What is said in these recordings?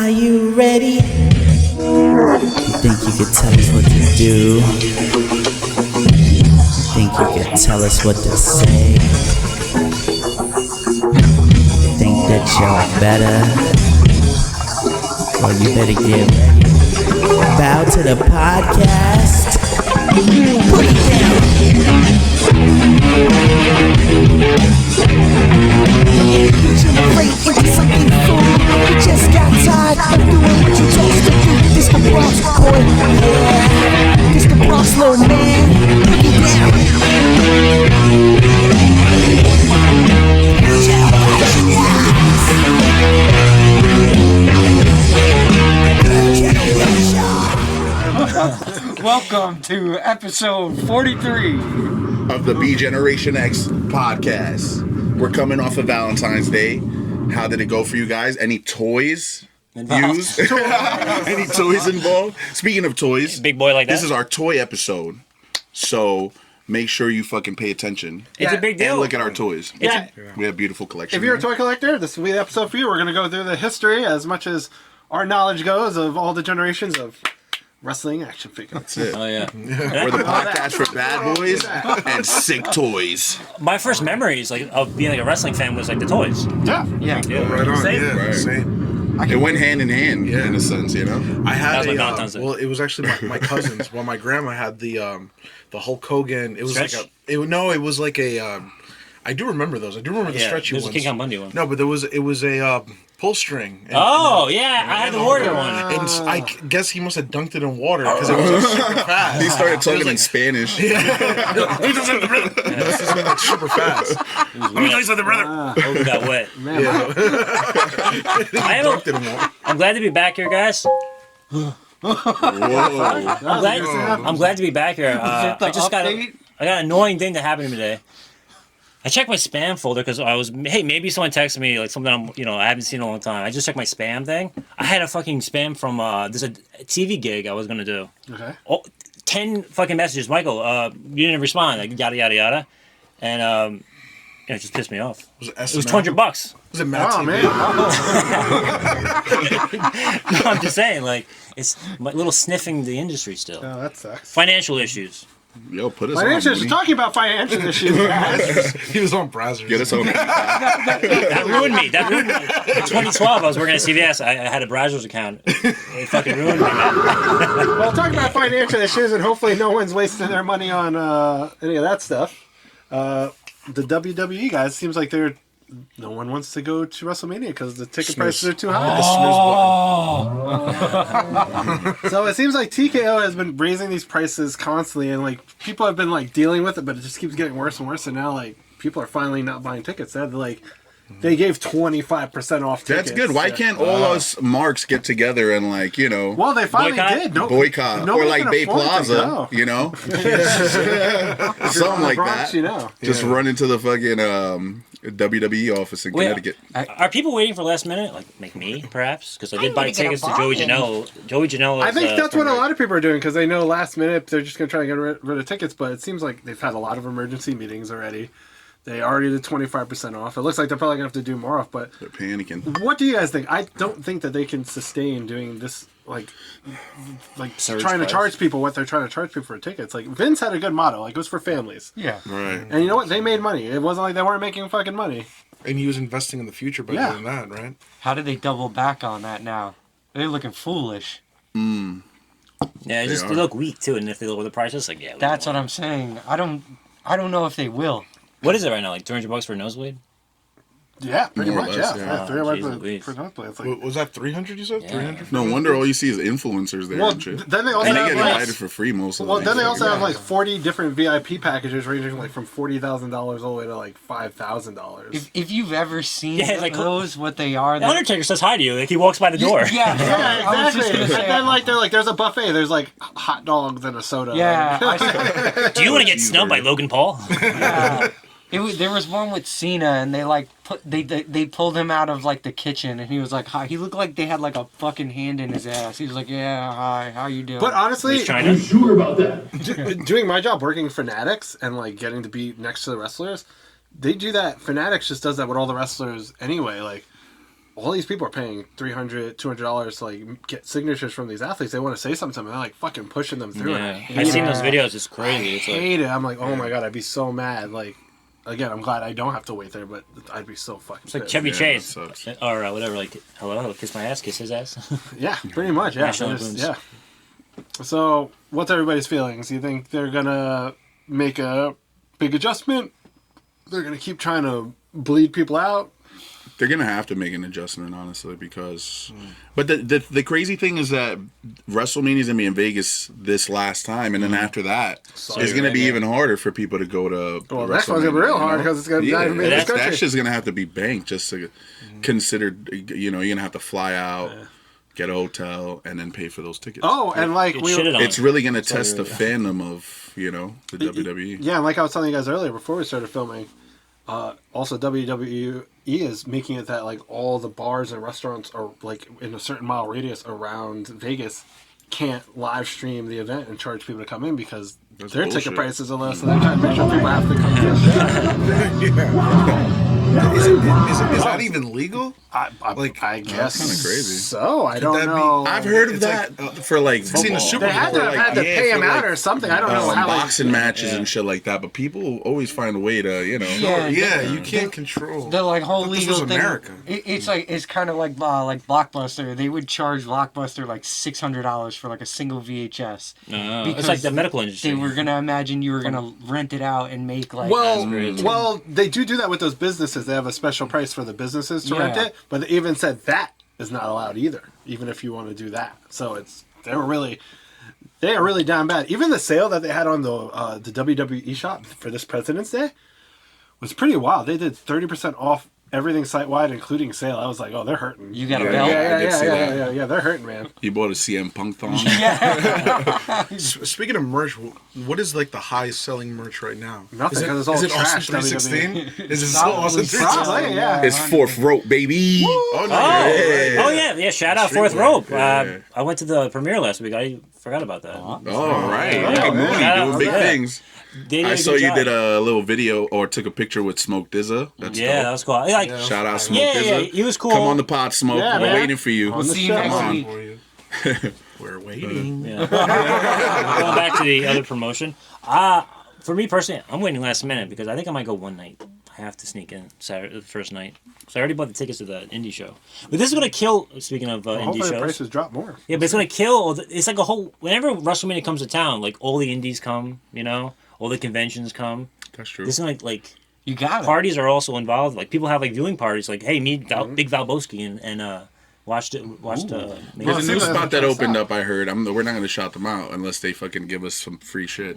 Are you ready? Think you could tell us what to do? Think you could tell us what to say? Think that you're better? Well, you better get ready. Bow to the podcast. Put it down. Generate into something full. You just got tired of doing what you told us to do. This the Bronx boy, yeah. This the Bronx little man. Put it down. Welcome to episode 43 of the B Generation X podcast. We're coming off of Valentine's Day. How did it go for you guys? Any toys used? Any toys involved? Speaking of toys, big boy like that. This is our toy episode, so make sure you fucking pay attention. It's a big deal. And look at our toys. Yeah. We have beautiful collection. If you're a toy collector, this will be the episode for you. We're going to go through the history as much as our knowledge goes of all the generations of wrestling action figures. That's it. Oh yeah. We're the podcast for bad boys and sick toys. My first memories of being a wrestling fan was the toys. Yeah. Right on. Same. Yeah, Right. same. It went hand in hand, in a sense, you know? I had That was my Valentine's Day. well, it was actually my cousins. Well, my grandma had the Hulk Hogan. It was Stretch? it was like a. I do remember those. I do remember the stretchy there's ones. a King Kong Bundy one. No, but it was a pull string. And, Oh yeah, I had the Warrior one. and I guess he must have dunked it in water because it was super fast. He started talking in Spanish. This is like super fast. Let me tell you something, brother. Hogan got wet. I'm glad to be back here, guys. Whoa. I'm glad to be back here. I got an annoying thing that happened to me today. I checked my spam folder because maybe someone texted me something I haven't seen in a long time. I just checked my spam thing. I had a fucking spam from there's a TV gig I was gonna do. Okay. 10 fucking messages. Michael, you didn't respond. Yada yada yada, and it just pissed me off. Was it It was $200. Was it Matt? Oh, man. No, I'm just saying, it's my little sniffing the industry still. Oh, that sucks. Financial issues. Yo, put us Financial on. issues. Talking about financial issues, guys. He was on Brazzers. Get us on. That ruined me. In 2012, I was working at CVS. I had a Brazzers account. It fucking ruined me, man. Well, talking about financial issues, and hopefully no one's wasting their money on any of that stuff. The WWE guys, seems like no one wants to go to WrestleMania because the ticket prices are too high. So it seems like TKO has been raising these prices constantly, and people have been dealing with it, but it just keeps getting worse and worse. And now people are finally not buying tickets. They gave 25% off tickets. That's good. Why can't all us marks get together and Well, they finally boycott? did. boycott or nobody can Bay afford to Plaza, go. something like Bronx, that. Just run into the fucking WWE office in Connecticut. Are people waiting for last minute? Like me, perhaps? Because I did buy tickets to Joey Janela. Joey Janela. I think that's what a lot of people are doing because they know last minute they're just going to try to get rid of tickets, but it seems like they've had a lot of emergency meetings already. They already did 25% off. It looks like they're probably going to have to do more off, but They're panicking. what do you guys think? I don't think that they can sustain doing this, Surge trying to price. charge people what they're trying to charge people for tickets. Vince had a good motto, it was for families. Yeah. Right. And you know what? They made money. It wasn't like they weren't making fucking money. And he was investing in the future by doing that, right? How do they double back on that now? They're looking foolish. Yeah, they look weak too, and if they lower the prices, That's what I'm saying. I don't know if they will. What is it right now? $200 for a nosebleed? Yeah, pretty More or much, less, yeah. Oh, $300 jeez Louise. for nosebleed. It's Was that 300? You said Yeah. 300. No wonder all you see is influencers there well, and shit. then they also And they have get invited for free most of the Well, then they also have 40 different VIP packages ranging from $40,000 all the way to $5,000. If you've ever seen Yeah, those, what they are. The Undertaker says hi to you. He walks by the door. Yeah, Yeah, I was just exactly. gonna And say, then they're there's a buffet. There's hot dogs and a soda. yeah, Do you want to get snubbed by Logan Paul? yeah. There was one with Cena, and they pulled him out of the kitchen, and he was like, "Hi." He looked like they had a fucking hand in his ass. He was like, "Yeah, hi, how you doing?" But honestly, China. Sure about that. doing my job, working Fanatics and getting to be next to the wrestlers, they do that. Fanatics just does that with all the wrestlers anyway. all these people are paying $300, $200 to like get signatures from these athletes. They want to say something. They're like fucking pushing them through. Yeah. it. I've seen those videos. It's crazy. I It's like, hate it. I'm like, oh my god, I'd be so mad. Like, again, I'm glad I don't have to wait there, but I'd be so fucking. it's like pissed. Chevy Yeah, Chase that sucks. or whatever. Like, hello, kiss my ass, kiss his ass. Yeah, pretty much. Yeah, National I just- Anthems. yeah. So, what's everybody's feelings? You think they're gonna make a big adjustment? They're gonna keep trying to bleed people out? They're gonna have to make an adjustment, honestly, because. But the crazy thing is that WrestleMania is gonna be in Vegas this last time, and then after that, it's gonna be even harder for people to go to. Well, next one's gonna be real hard because it's gonna not even be in this country. That shit's gonna have to be banked just to consider. You know, you're gonna have to fly out, get a hotel, and then pay for those tickets. Oh, and like Get we, shitted on. It's really gonna test the fandom of the WWE. yeah, and like I was telling you guys earlier before we started filming, also WWE is making it that like all the bars and restaurants are like in a certain mile radius around Vegas can't live stream the event and charge people to come in because That's their bullshit. ticket prices are low, so they're trying to make sure people have to come to the show. Is that even legal? I guess kinda crazy. so. I don't that be- know. I've heard of It's that like, for like seen the Super They had to Bowl, have had to pay him for, out like, or something. I don't know how. Like, boxing matches and shit like that, but people always find a way to, Yeah, you can't control. The like whole But this legal was thing. America. It's kind of like Blockbuster. They would charge Blockbuster like $600 for like a single VHS. It's like the medical industry. They were gonna imagine you were gonna rent it out and make like. well, they do that with those businesses. They have a special price for the businesses to rent Yeah. it, but they even said that is not allowed either, even if you want to do that. So they are really down bad. Even the sale that they had on the WWE shop for this President's Day was pretty wild. They did 30% off everything site wide, including sale. I was like, oh, they're hurting. You got a Yeah, belt. I did see that. Yeah, they're hurting, man. You bought a CM Punk thong. Speaking of merch, what is like the highest selling merch right now? Nothing, Is it- 'cause it's all is it Austin trash, 316? Is it still Austin 316? Probably, yeah. It's fourth rope, baby. Oh, no. Oh yeah! Shout out Fourth Streetwear. Rope. Yeah. I went to the premiere last week. I forgot about that. Oh, right. Look at Mooney Yeah. doing big Yeah. things. They did I a saw good you job. did a little video or took a picture with Smoke Dizza. That's Yeah, that dope. was cool. Like, Shout out Smoke Yeah, Dizza. he was cool. Come on the pod, Smoke. Yeah, We're man. waiting for you. On the See you show. next on. week. For you. We're waiting. Yeah. Going back to the other promotion. For me personally, I'm waiting last minute because I think I might go one night. I have to sneak in Saturday, the first night. So I already bought the tickets to the indie show. But this is going to kill, speaking of indie Hopefully the shows. prices drop more. Yeah, but it's going to kill, it's like a whole, whenever WrestleMania comes to town, like all the indies come, all the conventions come. That's true. This is like You got it. parties are also involved. Like people have like viewing parties. Like, hey, meet Big Valboski and watched. There's a Well, new see, spot that that's opened out. up, I heard. We're not going to shout them out unless they fucking give us some free shit.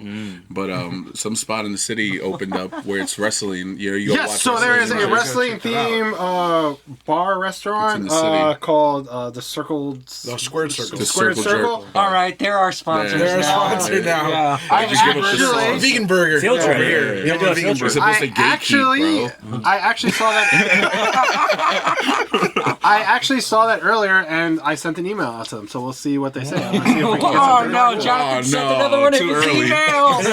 But some spot in the city opened up where it's wrestling. You go watch Yes, so there is wrestling. a wrestling theme bar restaurant It's in the city. called the Circled. The Squared Circle. The Squared Circle Circle. Jerk. All right, there are sponsors. They're now. Sponsored now. Yeah. I Just give us the actually, sauce. Vegan burger. Field trip. over here. Yeah. You want a vegan We're burger? supposed to I gatekeep, bro. actually saw that. I actually saw that earlier, and I sent an email out to them. So we'll see what they say. I'm gonna see if we can get Oh something. no, Jonathan sent no, another one of too his early. emails.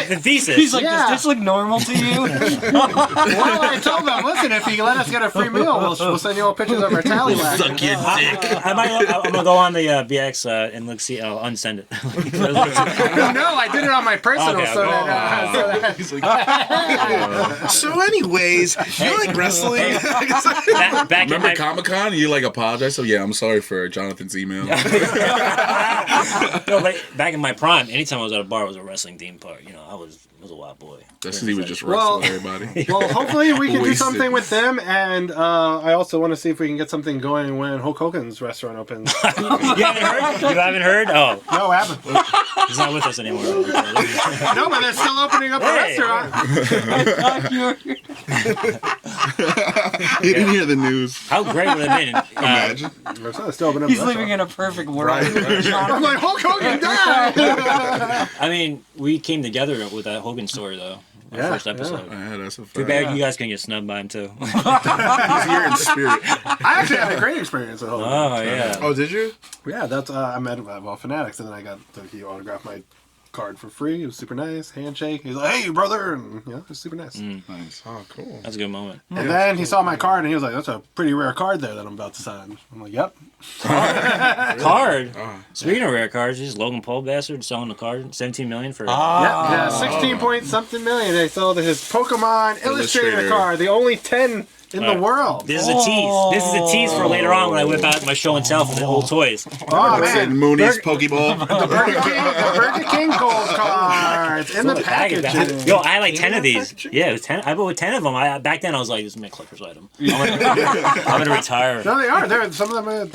The thesis. He's like, Yeah. does this look normal to you? Well, I told them, listen, if you let us get a free meal, we'll send you all pictures of our tally whack. Suck your dick. I'm gonna go on the VX and look. See, I'll unsend it. No, I did it on my personal, Okay, so okay. that. So, anyways, you like wrestling? back in Remember my Comic-Con? You apologize? So yeah, I'm sorry for Jonathan's email. no, but back in my prime, anytime I was at a bar, it was a wrestling theme park. I was a wild boy. That's because he was just Well- wrestling everybody. Well, hopefully we can do Wasted. something with them, and I also want to see if we can get something going when Hulk Hogan's restaurant opens. You haven't heard? You haven't heard? Oh, No, I haven't. he's not with us anymore. No, but they're still opening up the Hey. restaurant. You didn't hear the news. How great would it have been? Imagine. They're still opening up He's the living restaurant. in a perfect world. I'm like, Hulk Hogan died! I mean, we came together with that Hogan story, though. Our Yeah, first episode. Yeah, that's a Too fact. bad you guys can get snubbed by him, too. He's here in spirit. I actually had a great experience with Hogan. Oh, yeah. Oh, did you? Yeah, that's I met him at Fanatics, and then I got he autographed my card for free. It was super nice. Handshake. He's like, "Hey, brother," and it was super nice. Nice. Oh, cool. That's a good moment. And then he saw my card and he was like, "That's a pretty rare card there that I'm about to sign." I'm like, "Yep." Card. Speaking of rare cards, this Logan Paul bastard selling the card, $17 million for. Yeah, 16 point something million. They sold his Pokemon Illustrator card, the only 10 in the world. This is a tease. This is a tease for later on when I whip out my show and tell for the old toys. Oh That's it. man, Mooney's Pokeball. the Burger King gold cards in the packaging. Yo, I had like 10 of these. Yeah, it was 10. I bought 10 of them. Back then I was like, this is my collector's item. I'm gonna retire. No, they are. Some of them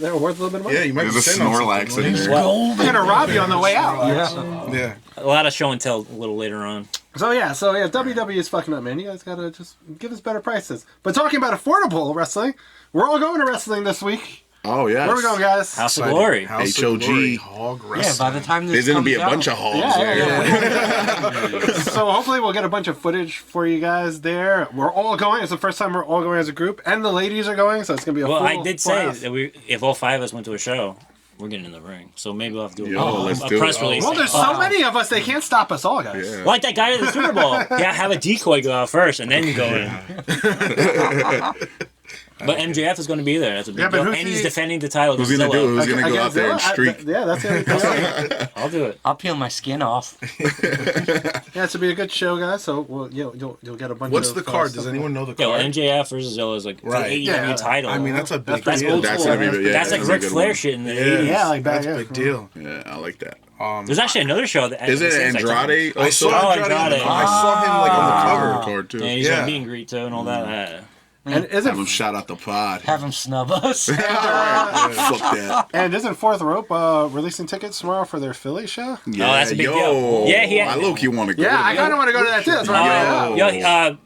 they're worth a little bit of money. Yeah, you might There's be a sitting on Snorlax something. in there. They're gonna rob you on the way out. Yeah. A lot of show and tell a little later on. So yeah, WWE is fucking up, man. You guys gotta just give us better prices. But talking about affordable wrestling, we're all going to wrestling this week. Oh, yes. Where we going, guys? House of Glory. House of HOG. Glory, Hog Yeah, Wrestling. by the time this There's going to be a comes bunch out- of hogs Yeah, there. So hopefully we'll get a bunch of footage for you guys there. We're all going. It's the first time we're all going as a group, and the ladies are going, so it's gonna be a Well, full, I did full say house. that if all 5 of us went to a show, we're getting in the ring. So maybe we'll have to do Let's a do press it. release. Well, there's so many of us, they can't stop us all, guys. Yeah. Like that guy at the Super Bowl. Yeah, have a decoy go out first, and then you go in. But MJF is going to be there. That's a big Yeah, but deal. who's And he's the- defending the title. Who's going to do it? Who's going to go Against out there and Zilla? streak? Yeah, that's the only thing. I'll do it. I'll peel my skin off. Yeah, it's to be a good show, guys. So you'll get a bunch. What's of the card? stuff. Does anyone know the Yeah, well, card? MJF versus Zilla is like Right. the AEW Yeah, title. I mean, that's a big That's deal. old That's school. gonna be- yeah, That's like that's a Ric good Flair one. shit in the Yeah. 80s. Yeah, like back. That's a big deal. Yeah, I like that. There's actually another show that Is it it's like- Andrade I also? saw Oh, Andrade. Andrade. I saw him like on the cover. Card, too. Yeah, he's Yeah. gonna meet and greet too and all that. And Have him isn't shout out the pod. Have him snub us. Fuck that. and isn't Fourth Rope releasing tickets tomorrow for their Philly show? Yeah, that's a big yo. deal. Yeah, he had- I low-key want to go. Yeah, I kind of want to go to that too. That's why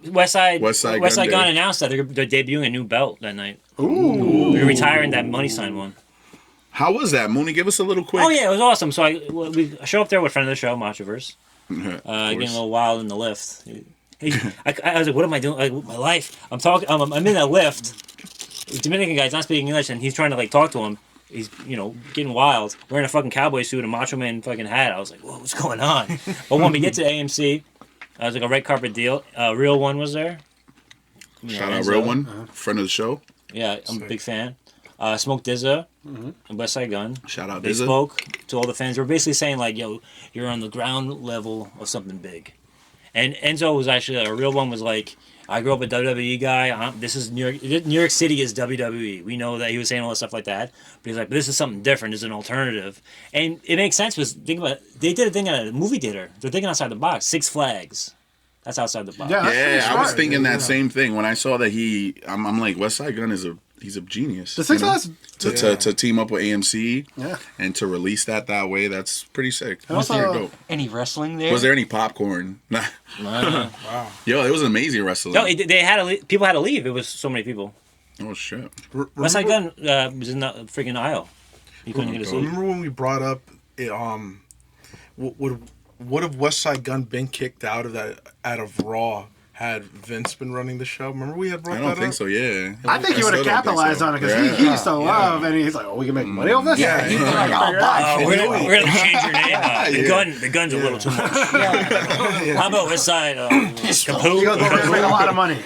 Westside Gunn Gunn Day. announced that they're debuting a new belt that night. Ooh. They're retiring that money sign one. How was that, Mooney? Give us a little quick. Oh yeah, it was awesome. So we show up there with a friend of the show, Machoverse. Getting a little wild in the lift. I was like, what am I doing like, with my life? I'm in a lift. Dominican guy's not speaking English, and he's trying to like talk to him. He's getting wild, wearing a fucking cowboy suit and Macho Man fucking hat. I was like, whoa, what's going on? But when we get to AMC, I was like a red carpet deal. Real One was there. Shout out Real One, friend of the show. Yeah, I'm a big fan. Smoke Dizza and Westside Gunn. Shout out They Dizza. spoke to all the fans. They were basically saying like, yo, you're on the ground level of something big. And Enzo was actually a Real One was like, I grew up a WWE guy. This is New York City is WWE. We know that. He was saying all that stuff like that. But he's like, but this is something different. It's an alternative. And it makes sense because think about it. They did a thing at a movie theater. They're thinking outside the box. Six Flags. That's outside the box. Yeah, that's pretty Yeah, I was smart. thinking that same thing when I saw that I'm like, Westside Gunn he's a genius. The Six Flags. To team up with AMC Yeah. and to release that way, that's pretty sick. And That's also- dope. Any wrestling there? Was there any popcorn? Nah. Wow. Yo, it was amazing wrestling. No, they had to. People had to leave. It was so many people. Oh shit. Westside Gunn was in the freaking aisle. He couldn't get a seat. Remember when we brought up, would have Westside Gunn been kicked out of Raw had Vince been running the show? Remember we had brought I that don't up? think so. Yeah. I think he would have capitalized on it because he used to love, and he's like, "Oh, we can make money off this." Yeah, He's yeah. like, "I'll buy it." We're gonna change your name. The gun's a little too much. How about Westside? He goes, "Well, we're gonna make a lot of money."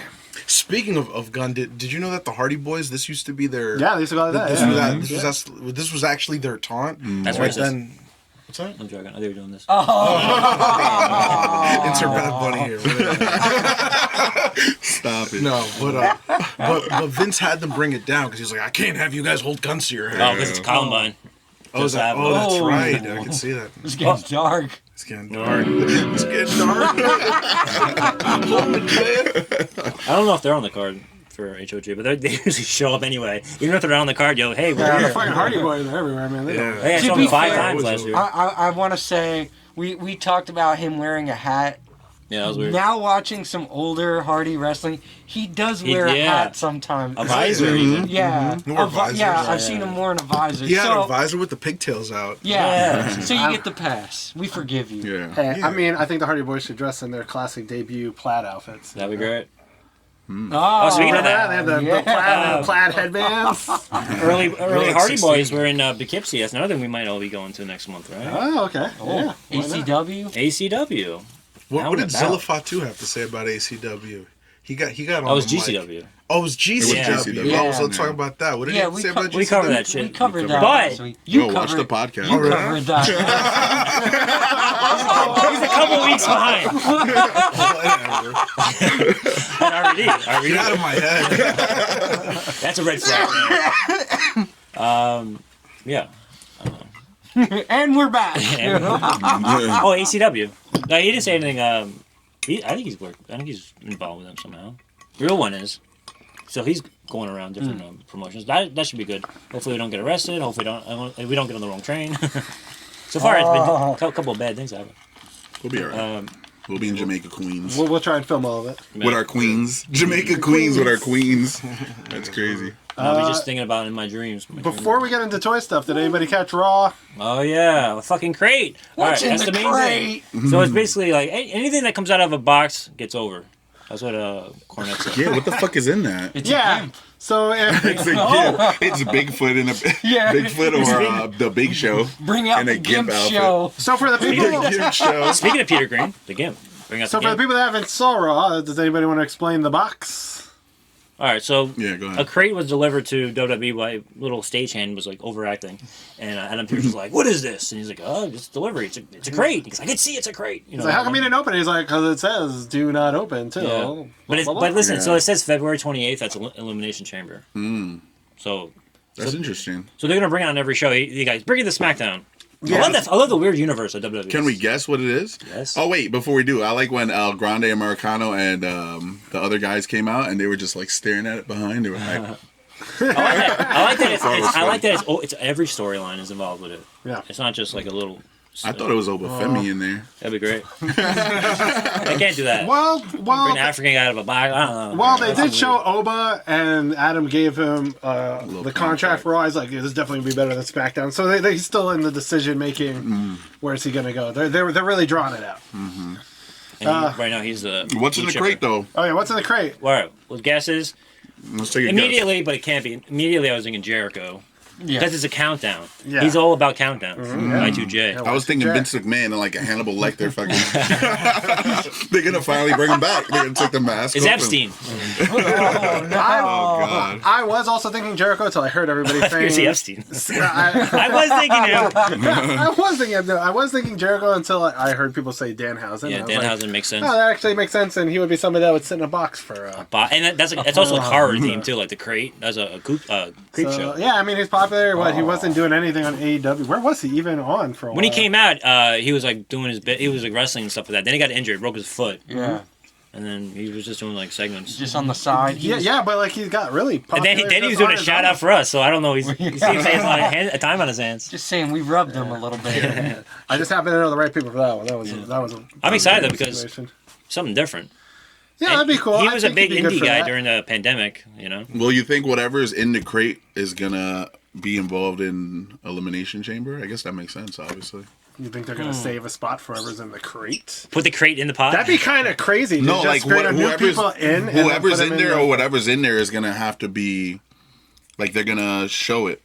Speaking of Gunn, did you know that the Hardy Boys, this used to be their... Yeah, they used to go like that. This was actually their taunt. That's But racist. then... What's that? I'm joking. I think we're doing this. Insert Bad Bunny here. Stop it. No, but Vince had them bring it down because he was like, I can't have you guys hold guns to your head. Oh, because it's Columbine. That's Oh. right. I can see that. It's getting dark. It's getting dark. It's getting dark. I don't know if they're on the card for HOG, but they usually show up anyway. Even if they're not on the card, yo, hey, we're Yeah, the here. fucking Hardy Boys are everywhere, man. They don't. Hey, I To saw be them 5 fair, times last year. I want to say we talked about him wearing a hat. Yeah, that was weird. Now watching some older Hardy wrestling, he does wear a hat sometimes. A visor, even. Yeah, More visors. I've seen him wearing a visor. He had so, a visor with the pigtails out. Yeah, so you get the pass. We forgive you. Yeah. Hey, I mean, I think the Hardy Boys should dress in their classic debut plaid outfits. That'd be great. Oh, speaking of They had the yeah. plaid headbands. early like Hardy 16. Boys were in Poughkeepsie. That's another thing we might all be going to next month, right? Oh, okay. Yeah. why not? ACW. ACW. What did about? Zilla Fatu have to say about ACW? He got on. Oh, it was the mic. GCW. Oh, it was GCW. Yeah. Oh, so let's talk about that. What did he have to say about GCW? We covered that shit. We covered that. But- last week. You Yo, watch the covered. podcast. You covered that. He's a couple weeks behind. Whatever. RVD. Get out of my head. That's a red flag. Yeah. And we're back. Oh, ACW. No, he didn't say anything. I think he's involved with them somehow. Real one is. So he's going around different promotions. That should be good. Hopefully we don't get arrested. Hopefully we don't get on the wrong train. So far, it's been a couple of bad things happen. We'll be alright. We'll be in Jamaica, Queens. We'll try and film all of it. With our queens. Jamaica Queens with our queens. That's crazy. I'll be just thinking about it in my dreams. Before we get into toy stuff, did anybody catch Raw? Oh yeah, a fucking crate. What's in that's the the main crate? thing. So it's basically like anything that comes out of a box gets over. That's what Cornette said. Yeah, what the fuck is in that? It's Yeah. a gimp. So if, It's Bigfoot in a Yeah. Bigfoot or the Big Show. Bring out And a the gimp gimp show. so for the people, Gimp Show. Speaking of Peter Green, the Gimp. Bring out so the for the Gimp. people that haven't saw Raw, does anybody want to explain the box? All right, so Yeah, go a ahead. crate was delivered to WWE by a little stagehand was like overacting, and Adam Pearce was like, "What is this?" And he's like, "Oh, it's delivery. It's a crate." He's like, "I can see it's a crate." You know, He's like, how come you didn't open it? He's like, because it says do not open too. Yeah. Blah, But blah, blah. but listen, so Yeah. it says February 28th. That's Elimination Chamber. So That's interesting. they're gonna bring it on every show. You guys, bring it to SmackDown. Yeah. I love the weird universe of WWE. Can we guess what it is? Yes. Oh wait, before we do, I like when El Grande Americano and the other guys came out and they were just like staring at it behind. They were like, I like that. It's every storyline is involved with it. Yeah. It's not just like a little. I thought it was Obafemi in there. That'd be great. I can't do that. Well, Bring an African guy out of a box. I don't know. well, they did show Oba, and Adam gave him the contract for Raw. He's like, "This is definitely gonna be better than SmackDown." So he's still in the decision making. Where's he gonna go? They're really drawing it out. And right now he's the. What's in the crate though? Oh yeah, what's in the crate? All right. Well, guess is Let's take a immediately, but it can't be immediately. I was thinking Jericho Yeah. because it's a countdown. Yeah. He's all about countdowns. Y2J. guess. I was thinking Vince McMahon and like a Hannibal Lecter fucking. They're gonna finally bring him back. They're gonna take the mask. It's off Epstein. Oh god. I was also thinking Jericho until I heard everybody Here's the saying. Epstein. I, I was thinking him. I was thinking Jericho until I heard people say Danhausen. Yeah, I was like, Danhausen makes sense. oh, that actually makes sense, and he would be somebody that would sit in a box for. And that's also a horror theme too, like the crate. That's a creep show. Yeah, I mean he's popular. What he wasn't doing anything on AEW. Where was he even on for a while? When he came out, he was like doing his bit. He was like wrestling and stuff like that. Then he got injured, broke his foot, Yeah. and then he was just doing like segments. Just on the side. He was- Yeah, but like he got really And popular. then he was just doing on a his shout own. out for us, so I don't know. He seems like he has a lot of time on his hands. Just saying, we rubbed him a little bit. I just happened to know the right people for that one. That was I'm excited a though because situation. something different. Yeah, that'd be cool. He I was a think big he'd be good indie for guy that. during the pandemic, you know. Well, you think whatever is in the crate is gonna be involved in Elimination Chamber? I guess that makes sense, obviously. You think they're gonna save a spot for whoever's in the crate? Put the crate in the pot. That'd be kind of crazy. To No, just like bring new people in, and then whoever's put them in there the- or whatever's in there is gonna have to be like they're gonna show it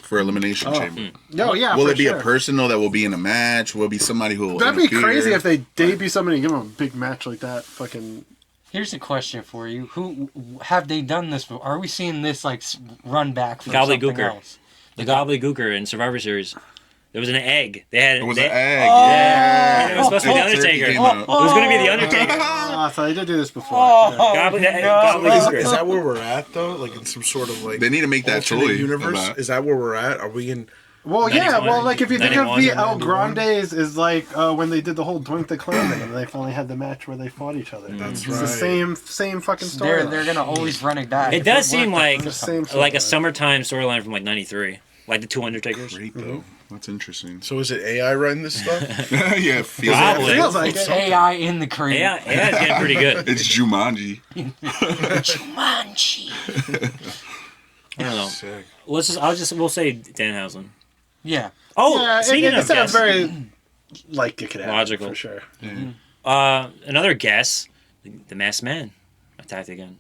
for Elimination Chamber. No, yeah. Will for it be sure. a person though that will be in a match? Will it be somebody who will That'd be interfere? crazy if they debut somebody and give them a big match like that. Fucking. Here's a question for you: Who have they done this before? Are we seeing this like run back for something Gobbledygooker. else? The Gobbledygooker in Survivor Series. There was an egg. They had. It was they, an egg. Yeah. It was supposed to be the Turkey Undertaker. came It out. was going to be the Undertaker. Ah, so they did do this before. Gobbledygooker. Is that where we're at though? Like in some sort of like They need to make that alternate toy. universe? Is that where we're at? Are we in? Well, yeah. 91, Well, like if you think of 91, the El 91. Grandes, is like when they did the whole Doink the Clown thing, and they finally had the match where they fought each other. That's It's right. the same fucking story. They're gonna always run it back. It If does worked seem the like first same time. like a storyline. summertime storyline from like '93, like the two Undertakers. Great though. That's interesting. So is it AI writing this stuff? Yeah, it feels Probably. like Feels like It's it. AI in the crate. Yeah, it's getting pretty good. it's Jumanji. Jumanji. I don't know. Sick. We'll say Danhausen. Yeah. Oh, Yeah, speaking it of sounds guests, very like it could happen Logical. for sure. another guess, the Masked Man attacked again.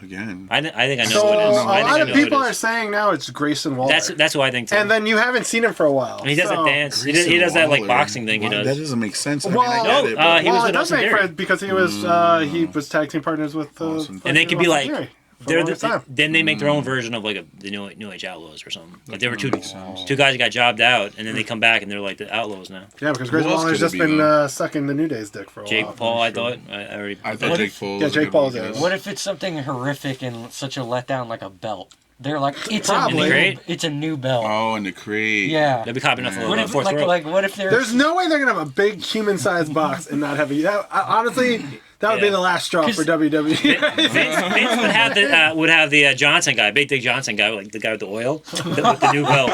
Again. I think I know So who it is. a I think lot I of know who it people is. are saying now it's Grayson Waller. That's who I think too. And then you haven't seen him for a while. And he doesn't so- dance. He does that like Waller. boxing thing he Why? does. That doesn't make sense. Well, I no, get it, but- he was Well, it with does Austin make Theory. sense because he was tag team partners with Awesome. And they could be like, they're the then they make their own version of like the New Age Outlaws or something. Like there were two guys that got jobbed out, and then they come back and they're like the Outlaws now. Yeah, because Grayson else Waller's could it just be, been though? Sucking the New Day's dick for a Jake while. Paul, I thought. I already. I thought Jake Paul. Yeah, was a Jake good Paul's one, it. guys. What if it's something horrific and such a letdown like a belt? They're like, it's Probably. a new, Crate? it's a new belt. Oh, in the crate. Yeah. They'll be copying up What for if fourth row. what if There's no way they're gonna have a big human-sized box and not have a. Honestly, that would be Yeah. the last straw for WWE. Vince would have the Johnson guy, Big Dick Johnson guy, like the guy with the oil, with the new belt.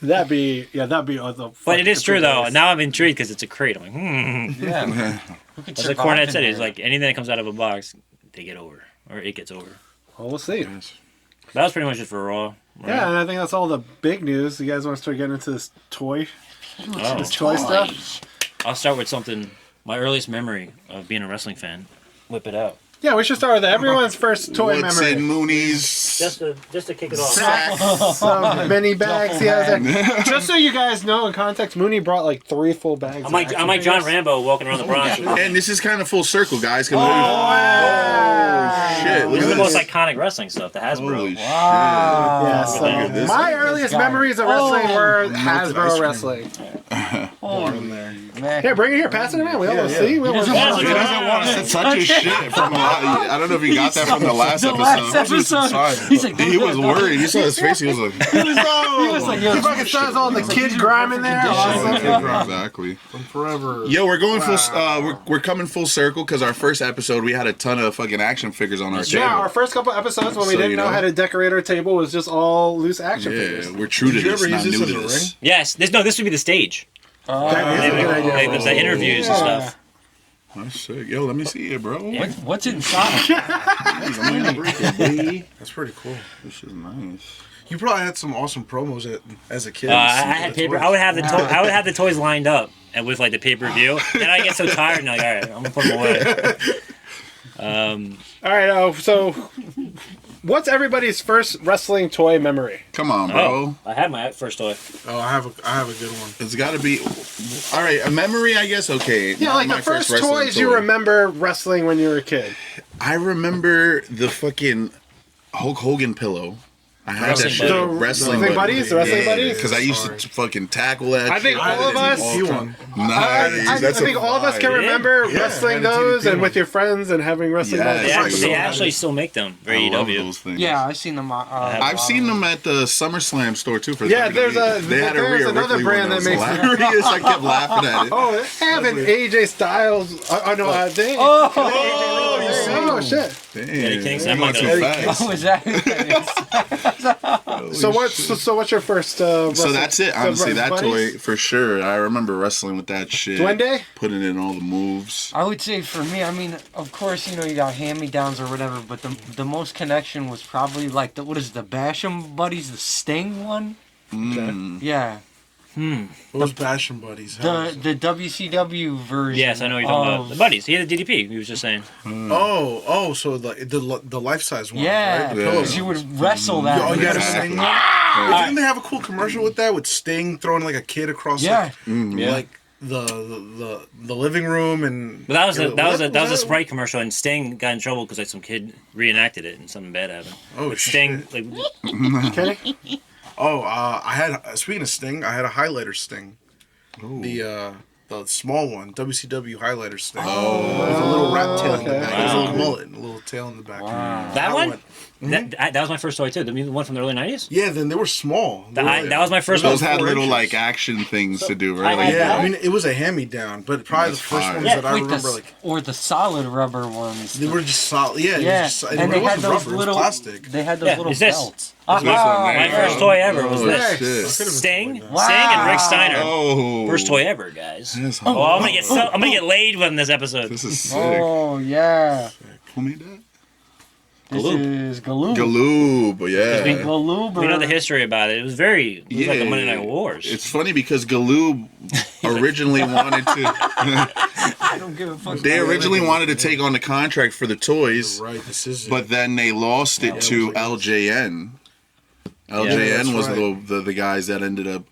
That'd be the. But it is true though. Now I'm intrigued because it's a crate. I'm like, Yeah. Who could As like survive Cornette in said, he's there? like anything that comes out of a box, they get over, or it gets over. Well, we'll see. Yes. That was pretty much it for Raw. Right? Yeah, and I think that's all the big news. You guys want to start getting into this toy Oh. stuff? I'll start with something. My earliest memory of being a wrestling fan. Whip it out. Yeah, we should start with everyone's first toy What's memory. in Mooney's? Just to kick it off. Sack. Some mini bags he has Duffel there. Just so you guys know, in context, Mooney brought like 3 full bags. I'm like John Rambo walking around the Bronx. And this is kind of full circle, guys. Shit, look This is at the most this. iconic wrestling stuff, the Hasbro. Holy shit. Yeah, Look so at this. my earliest guy. memories of wrestling were melted ice Hasbro cream. wrestling. Man. Here, bring it here. Pass it around. We almost see. We almost He doesn't want us to touch his shit from I don't know if you got that from the last episode. He's like, He was worried. You saw his face. He was like, yo, He fucking shows all the kid grime in there. Awesome. exactly. Forever. Yo, we're going full. We're coming full circle because our first episode we had a ton of fucking action figures on our table. Yeah, our first couple episodes when we So, didn't you know know. how to decorate our table was just all loose action Yeah, figures. we're true to Did you this, ever not use new this to as a this. ring? Yes, this would be the stage. That is a good idea. Like, there's the interviews and stuff. That's sick. Yo, let me see it, bro. What's inside? That's pretty cool. This is nice. You probably had some awesome promos as a kid. I had paper. I would have the toys lined up and with like the pay per view. Then I get so tired and like, all right, I'm gonna put them away. All right, so what's everybody's first wrestling toy memory? Come on, bro. I had my first toy. Oh, I have a good one. It's got to be. All right, a memory, I guess. Okay. Yeah, not like my the first wrestling toys you remember wrestling when you were a kid. I remember the fucking Hulk Hogan pillow. I had Wrestling that shit. buddy. Wrestling buddies? The wrestling buddies? Because I used to fucking tackle that. I think shit. all of us- all the time. Nice. I That's a think all of us can vibe. remember Yeah, wrestling I had a those TDP and with your friends and having wrestling Yes. buddies. They, Yeah, actually, so they bad. actually still make them for I love AEW. those things. Yeah, I've seen them. I've seen them at the SummerSlam store too. For Yeah, WWE. there's another Ripley brand one that makes was hilarious. I kept laughing at it. Oh, they have an AJ Styles. They. Oh shit. Damn, Eddie Kingston, I'm I'm not not too gonna- fast. Oh, is that? So what's your first? So wrestling- that's it. the Honestly, that buddies? toy for sure. I remember wrestling with that shit. Duende? Putting in all the moves. I would say for me, I mean, of course, you got hand-me-downs or whatever, but the most connection was probably like the Basham Buddies, the Sting one. Yeah, What was Basham Buddies? the WCW version. Yes, I know what you're talking about. The buddies. He had a DDP. He was just saying. So the life size one. Yeah, right? The Yeah. pillow. because you would wrestle that. Oh, you got a Exactly. Sting one? Didn't they have a cool commercial with that with Sting throwing like a kid across Yeah. like the living room and But that was What a Sprite commercial, and Sting got in trouble because like some kid reenacted it and something bad happened. Oh, But Sting, shit. like, Kenny? I had speaking of Sting, I had a highlighter Sting. The small one, WCW highlighter Sting. Oh, with a little rat tail in the back. It was a little mullet and a little tail in the back. that one. That was my first toy too. The one from the early '90s. Yeah, then they were small. They were like- That was my first one. Those had 4 little inches. like action things to do, I right? Like, had Yeah, that. I mean it was a hand-me-down, but probably That's the first fire. ones Yeah, that I wait, remember like or the solid rubber ones. they were just solid. Yeah, Yeah, it was just, and it they had wasn't those rubber, little. it was plastic. They had those Yeah, little it's this. belts. This one Ah, there. My first toy ever was Oh, this. shit. Sting Wow. and Rick Steiner. Oh. First toy ever, guys. Yes, Oh, I'm gonna get laid with in this episode. This is sick. Oh yeah, Who made that? this Galoob. is Galoob. Galoob, yeah. Galoob. We know the history about it. It was like a Monday Yeah. Night Wars. It's funny because Galoob originally wanted to. I don't give a fuck. They originally wanted to take on the contract for the toys, Right, this is. but then they lost it to LJN. LJN was right. the guys that ended up,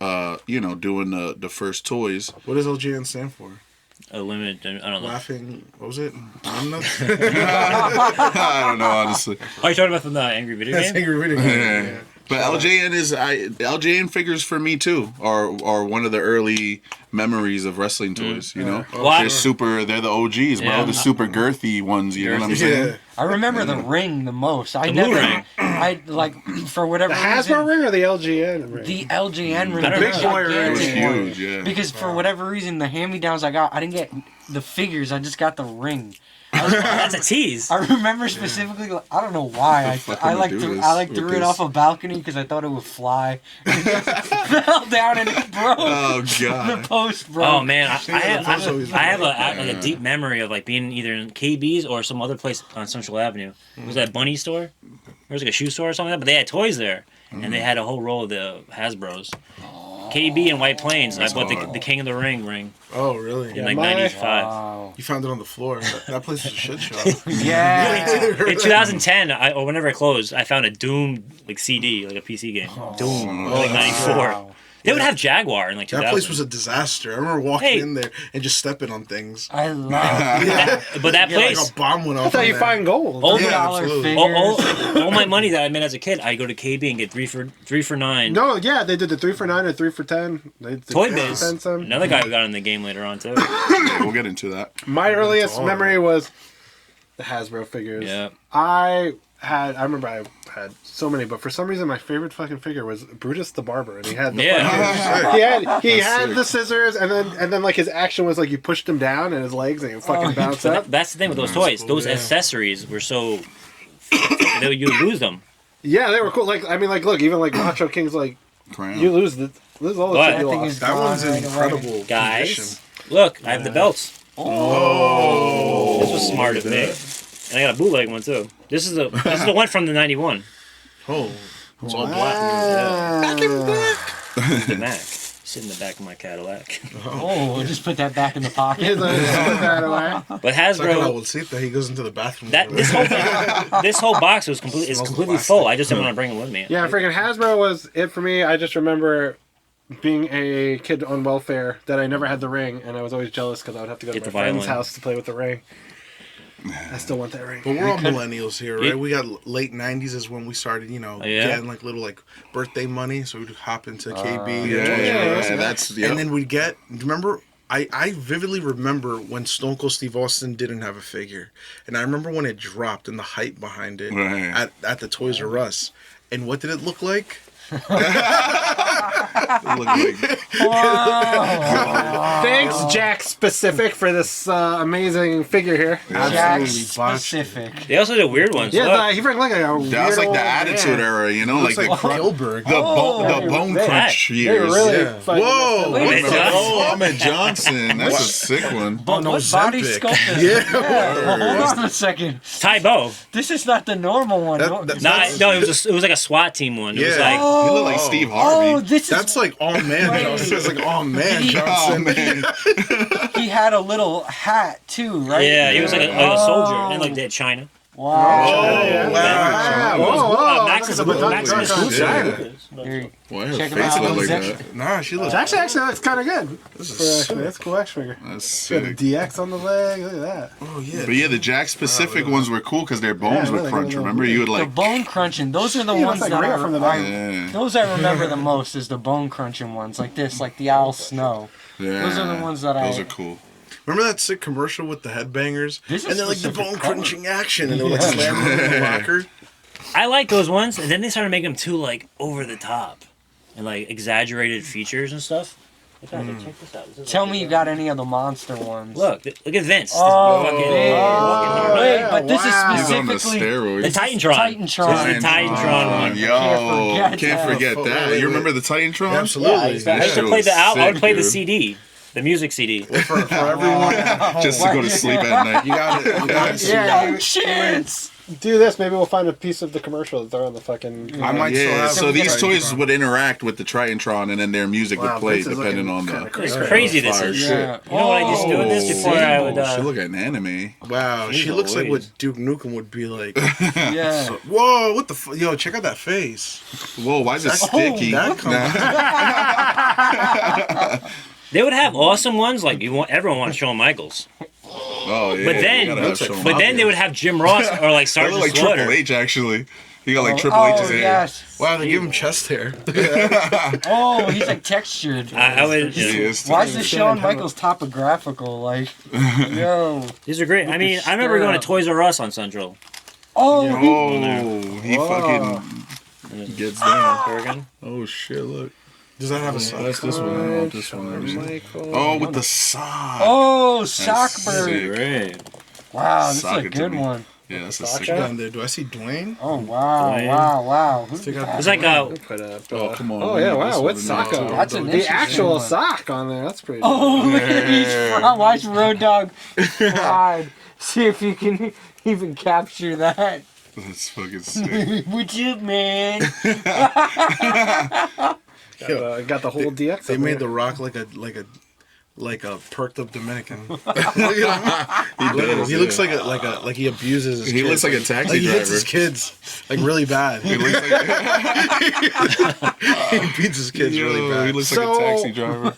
doing the first toys. What does LGN stand for? A limited. I don't know. Laughing. What was it? I'm not. I don't know, honestly. Oh, you're talking about from the Angry Video That's Game? angry reading. Yeah. But LJN figures for me too are one of the early memories of wrestling toys. You know, What? they're the OGs, bro. Yeah. The super girthy ones. You know what I'm saying? Yeah. I remember the ring the most. I The never, blue ring. I like for whatever The Hasbro reason, ring or the LGN ring? the LGN ring, The was big boy ring. It was gigantic one. huge. Yeah. Because for whatever reason, the hand-me-downs I got, I didn't get the figures. I just got the ring. That's a tease. I remember specifically. I don't know why. I threw it off a balcony because I thought it would fly. It fell down and it broke. Oh The god. post broke. Oh man, I have Yeah. like a deep memory of like being either in KB's or some other place on Central Avenue. It was that Bunny store. There was like a shoe store or something like that, but they had toys there, and they had a whole roll of the Hasbros. KB in White Plains. I bought the King of the Ring Oh, really? in like my- '95. Wow. You found it on the floor. That place was a shit show. Yeah. In 2010, or whenever it closed, I found a Doom like CD, like a PC game. Doom, like '94. Wow. They would have Jaguar in like 2000. That place was a disaster. I remember walking Hey. in there and just stepping on things. I love But that Yeah, like place, a bomb went off. That's how in you there. find gold. all, Yeah, dollar absolutely. figures. all my money that I made as a kid, I go to KB and get three for $9. No, yeah, they did the 3 for 9 and 3 for 10. They did Toy 3 for Biz. 10 some. Another guy who got in the game later on too. We'll get into that. My earliest all memory was the Hasbro figures. Yeah. I remember I had so many, but for some reason my favorite fucking figure was Brutus the Barber, and he had the Yeah. he had sick. the scissors, and then like his action was like you pushed him down and his legs and he would fucking bounce But up. that's the thing with those toys. Those yeah. accessories were so you lose them. Yeah, they were cool. Like I mean, like look, even like Macho King's like Crown. you lose all the What? shit you That thing lost. is That one's gone in right incredible condition. Guys, look, I have the belts. Oh. This was smart of me. And I got a bootleg one too. This is the one from the '91. Oh, it's all black. Back in black. The Mac. Sit in the back of my Cadillac. Oh, we'll just put that back in the pocket. He's like, put that away. But It's like Hasbro, how Bolsita, he goes into the bathroom. that this whole box was completely Smells completely plastic. full. I just didn't want to bring it with me. Yeah, freaking Hasbro was it for me. I just remember being a kid on welfare that I never had the ring, and I was always jealous because I would have to go to Get my the friend's violin. house to play with the ring. I still want that ring. But we're all millennials here, right? Yeah. We got late '90s is when we started, Yeah. getting like little like birthday money. So we'd hop into KB. Yeah, Toys R Us. that's yep. And then we'd get. Remember, I vividly remember when Stone Cold Steve Austin didn't have a figure, and I remember when it dropped and the hype behind it Right. at the Toys R Us. And what did it look like? It looked like- Thanks, Jakks Pacific, for this amazing figure here. Jakks Absolutely botched. Pacific. They also did weird ones. Yeah, Look. he freaking like a that was weird like old the Attitude man. Era, you know, Looks like like the Gilbert. the bone they- crunch They years. really Yeah. fucking- Whoa! Wait a minute, Johnson. Oh, Ahmed Johnson. That's a sick one. But no, what body Ozempic. sculpt is Yeah. Well, hold on a second. Tybo. This is not the normal one. No, it was like a SWAT team one. It was Yeah. like He looked like Steve Harvey. Oh, this is. That's like all man. Johnson. It's like all man. He- Oh Johnson. man. He had a little hat too, right? yeah, he was like a soldier and like that China. Wow. Oh, Ah, wow. whoa, whoa, Maximus look at Maximus that. Crusoe. Here, Why her Check him face out. look like Zach- that? Nah, she looks. Actually, looks kind of good. This For is actually, that's a cool action figure. That's Got a sick. DX on the leg. Look at that. Oh yeah. But yeah, the Jakks Pacific ones were cool because their bones Yeah, would really, crunch. really, Remember, really. you would the like. bone crunching. Those are the Yeah, ones it's like that right from the back. Yeah, those I remember the most is the bone crunching ones, like this, like the Al Snow. yeah. Those are the ones that Those I. are cool. Remember that sick commercial with the headbangers? This is And then like the specific bone color. crunching action, and they were like slamming in the locker. I like those ones, and then they started making them too like over the top and like exaggerated features and stuff. Look at it, check this out. This is Tell like- me you got any of the monster ones. Look at Vince. Oh, This fucking- wait, yeah, but this wow. He's on the is specifically steroids. The Titantron. Titantron. This is the Titantron one. Yo, Can't can't forget forget that. that. You remember the Titantron? Absolutely. Yeah, I used to That play the shit I would was play the sick, CD, the music CD. For everyone, Just to go to sleep at night. you got it. You got it. Yeah, No chance. do this, maybe we'll find a piece of the commercial that they're on the fucking. I might still have. So these toys Titantron. would interact with the Tritantron, and then their music would play this is depending on looking the. kinda It's crazy this Fire is. shit. Yeah. You know what I used to do with this before I would. She look like an anime. Wow, she She's looks like always- what Duke Nukem would be like. Yeah. Whoa, what the yo? Check out that face. Whoa, why is it sticky? That comes. They would have awesome ones like everyone wants Shawn Michaels, Oh yeah. but you then gotta have Shawn they would have Jim Ross or like That Sergeant look like Slaughter. Triple H actually. He got like Triple H's hair. yes. Wow, they give him chest hair. Oh, he's like textured. I would. He is Why is the Understand Shawn how- Michaels topographical? Like, yo. These are great. I mean, I remember going to Toys R Us on Central. Oh, Oh, he fucking gets down. Oregon. Oh shit! Look. Does that have a sock? That's this one. Oh, this one. Oh, with the sock. oh, That's Sockbird. sick. Great. Wow, this is Sock a it to good me. one. Yeah, that's a Sock sick shot? one. Down there. Do I see Dwayne? Oh, wow, Dwayne. wow. Who's Stick out that? It's like a. Put up, Oh, come on. Oh yeah, Look at wow, this what's one. sock on? That's an The interesting actual one. sock on there. That's pretty. Oh, look at these front. Watch Road Dogg ride. See if you can even capture that. That's fucking sick. What's up, man? Got the whole DX. They up made there. The Rock like a perked up Dominican. He He looks like he abuses his He kids. looks like a taxi He hits driver. his kids like really bad. He looks like, He beats his kids really Yo, bad. he looks So- like a taxi driver.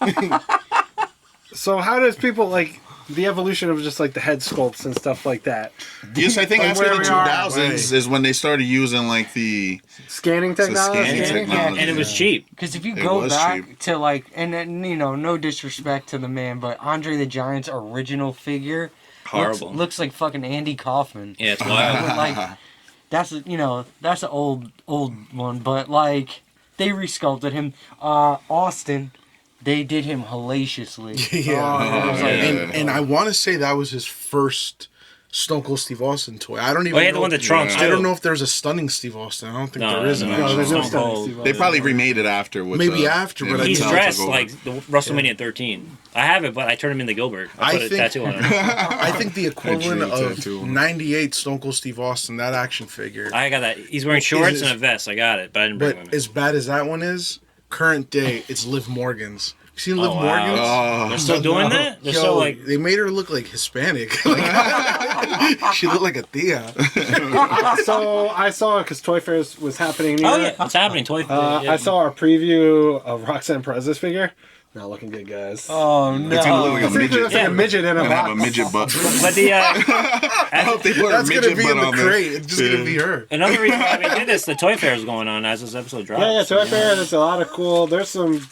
So how does people like the evolution of just like the head sculpts and stuff like that? Yes, I think Like after where the we are, 2000s right. is when they started using like the Scanning technology. scanning technology. And it was cheap. Because if you It go was back cheap. to like, and then, no disrespect to the man, but Andre the Giant's original figure Horrible. looks like fucking Andy Kaufman. Yeah, it's wild. With, like, that's an old one, but like they resculpted him. Austin, they did him hellaciously. Yeah. It was like- And I want to say that was his first Stone Cold Steve Austin toy. I don't even. Oh, he had know the one with the trunks, I don't too. know if there's a stunning Steve Austin. I don't think No, there is. no, an No, actual there's no Stone Stone Cold. Steve They Austin. probably remade it after. With Maybe after, but I He's Mattel dressed took over. like the WrestleMania 13. I have it, but I turned him into Gilbert. I I put a think- tattoo on him. I think the equivalent drew a of tattoo. 98 Stone Cold Steve Austin, that action figure. I got that. He's wearing shorts and a vest. I got it, but I didn't bring But him. as bad as that one is, current day, it's Liv Morgan's. You seen Liv Oh, wow. Morgan's? They're still doing that? They're Yo, still like. they made her look like Hispanic. She looked like a tia. So I saw because Toy Fairs was happening. Oh near- yeah, it's happening. Toy. Yeah. I saw a preview of Roxanne Perez's figure. Not looking good, guys. Oh It's gonna look no! like a It's like midget. a midget in a And have a box. midget butt. But the I hope they put That's a gonna midget be butt in the on there. crate. It's just gonna be her. another reason why we did this, the Toy Fair is going on as this episode drops. Yeah, Toy Fair. There's a lot of cool. There's some.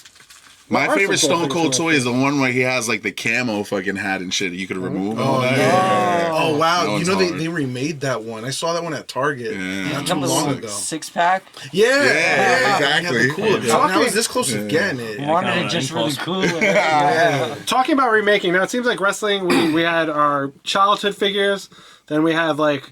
My There are favorite some cool Stone Cold things toy is the one where he has like the camo fucking hat and shit that you could remove. Oh, yeah. Oh wow! That You one's know hard. they remade that one. I saw that one at Target Yeah. not too Comes long with ago. 6-pack. Yeah, Yeah, they had exactly. the cooler- Yeah. I was this close to getting it. Wanted kinda it just really impulse. cool. Talking about remaking. Now it seems like wrestling. We had our childhood figures. Then we have like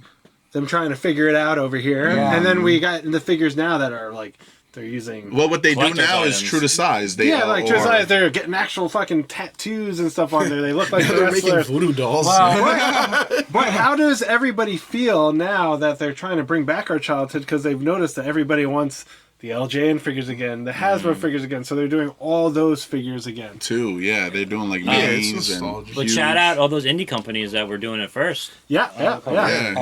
them trying to figure it out over here, Yeah. and then we got the figures now that are like they're using. Well, what they do Collector's now is items. true to size. They Yeah, like just are- like they're getting actual fucking tattoos and stuff on there. They look like the They're making wrestlers. voodoo dolls. But how does everybody feel now that they're trying to bring back our childhood? Because they've noticed that everybody wants the LJN figures again, the Hasbro figures again. So they're doing all those figures again. too. Yeah, they're doing like it's minis and. nostalgic. But huge- shout out all those indie companies that were doing it first. Yeah. Yeah, here we Let's go.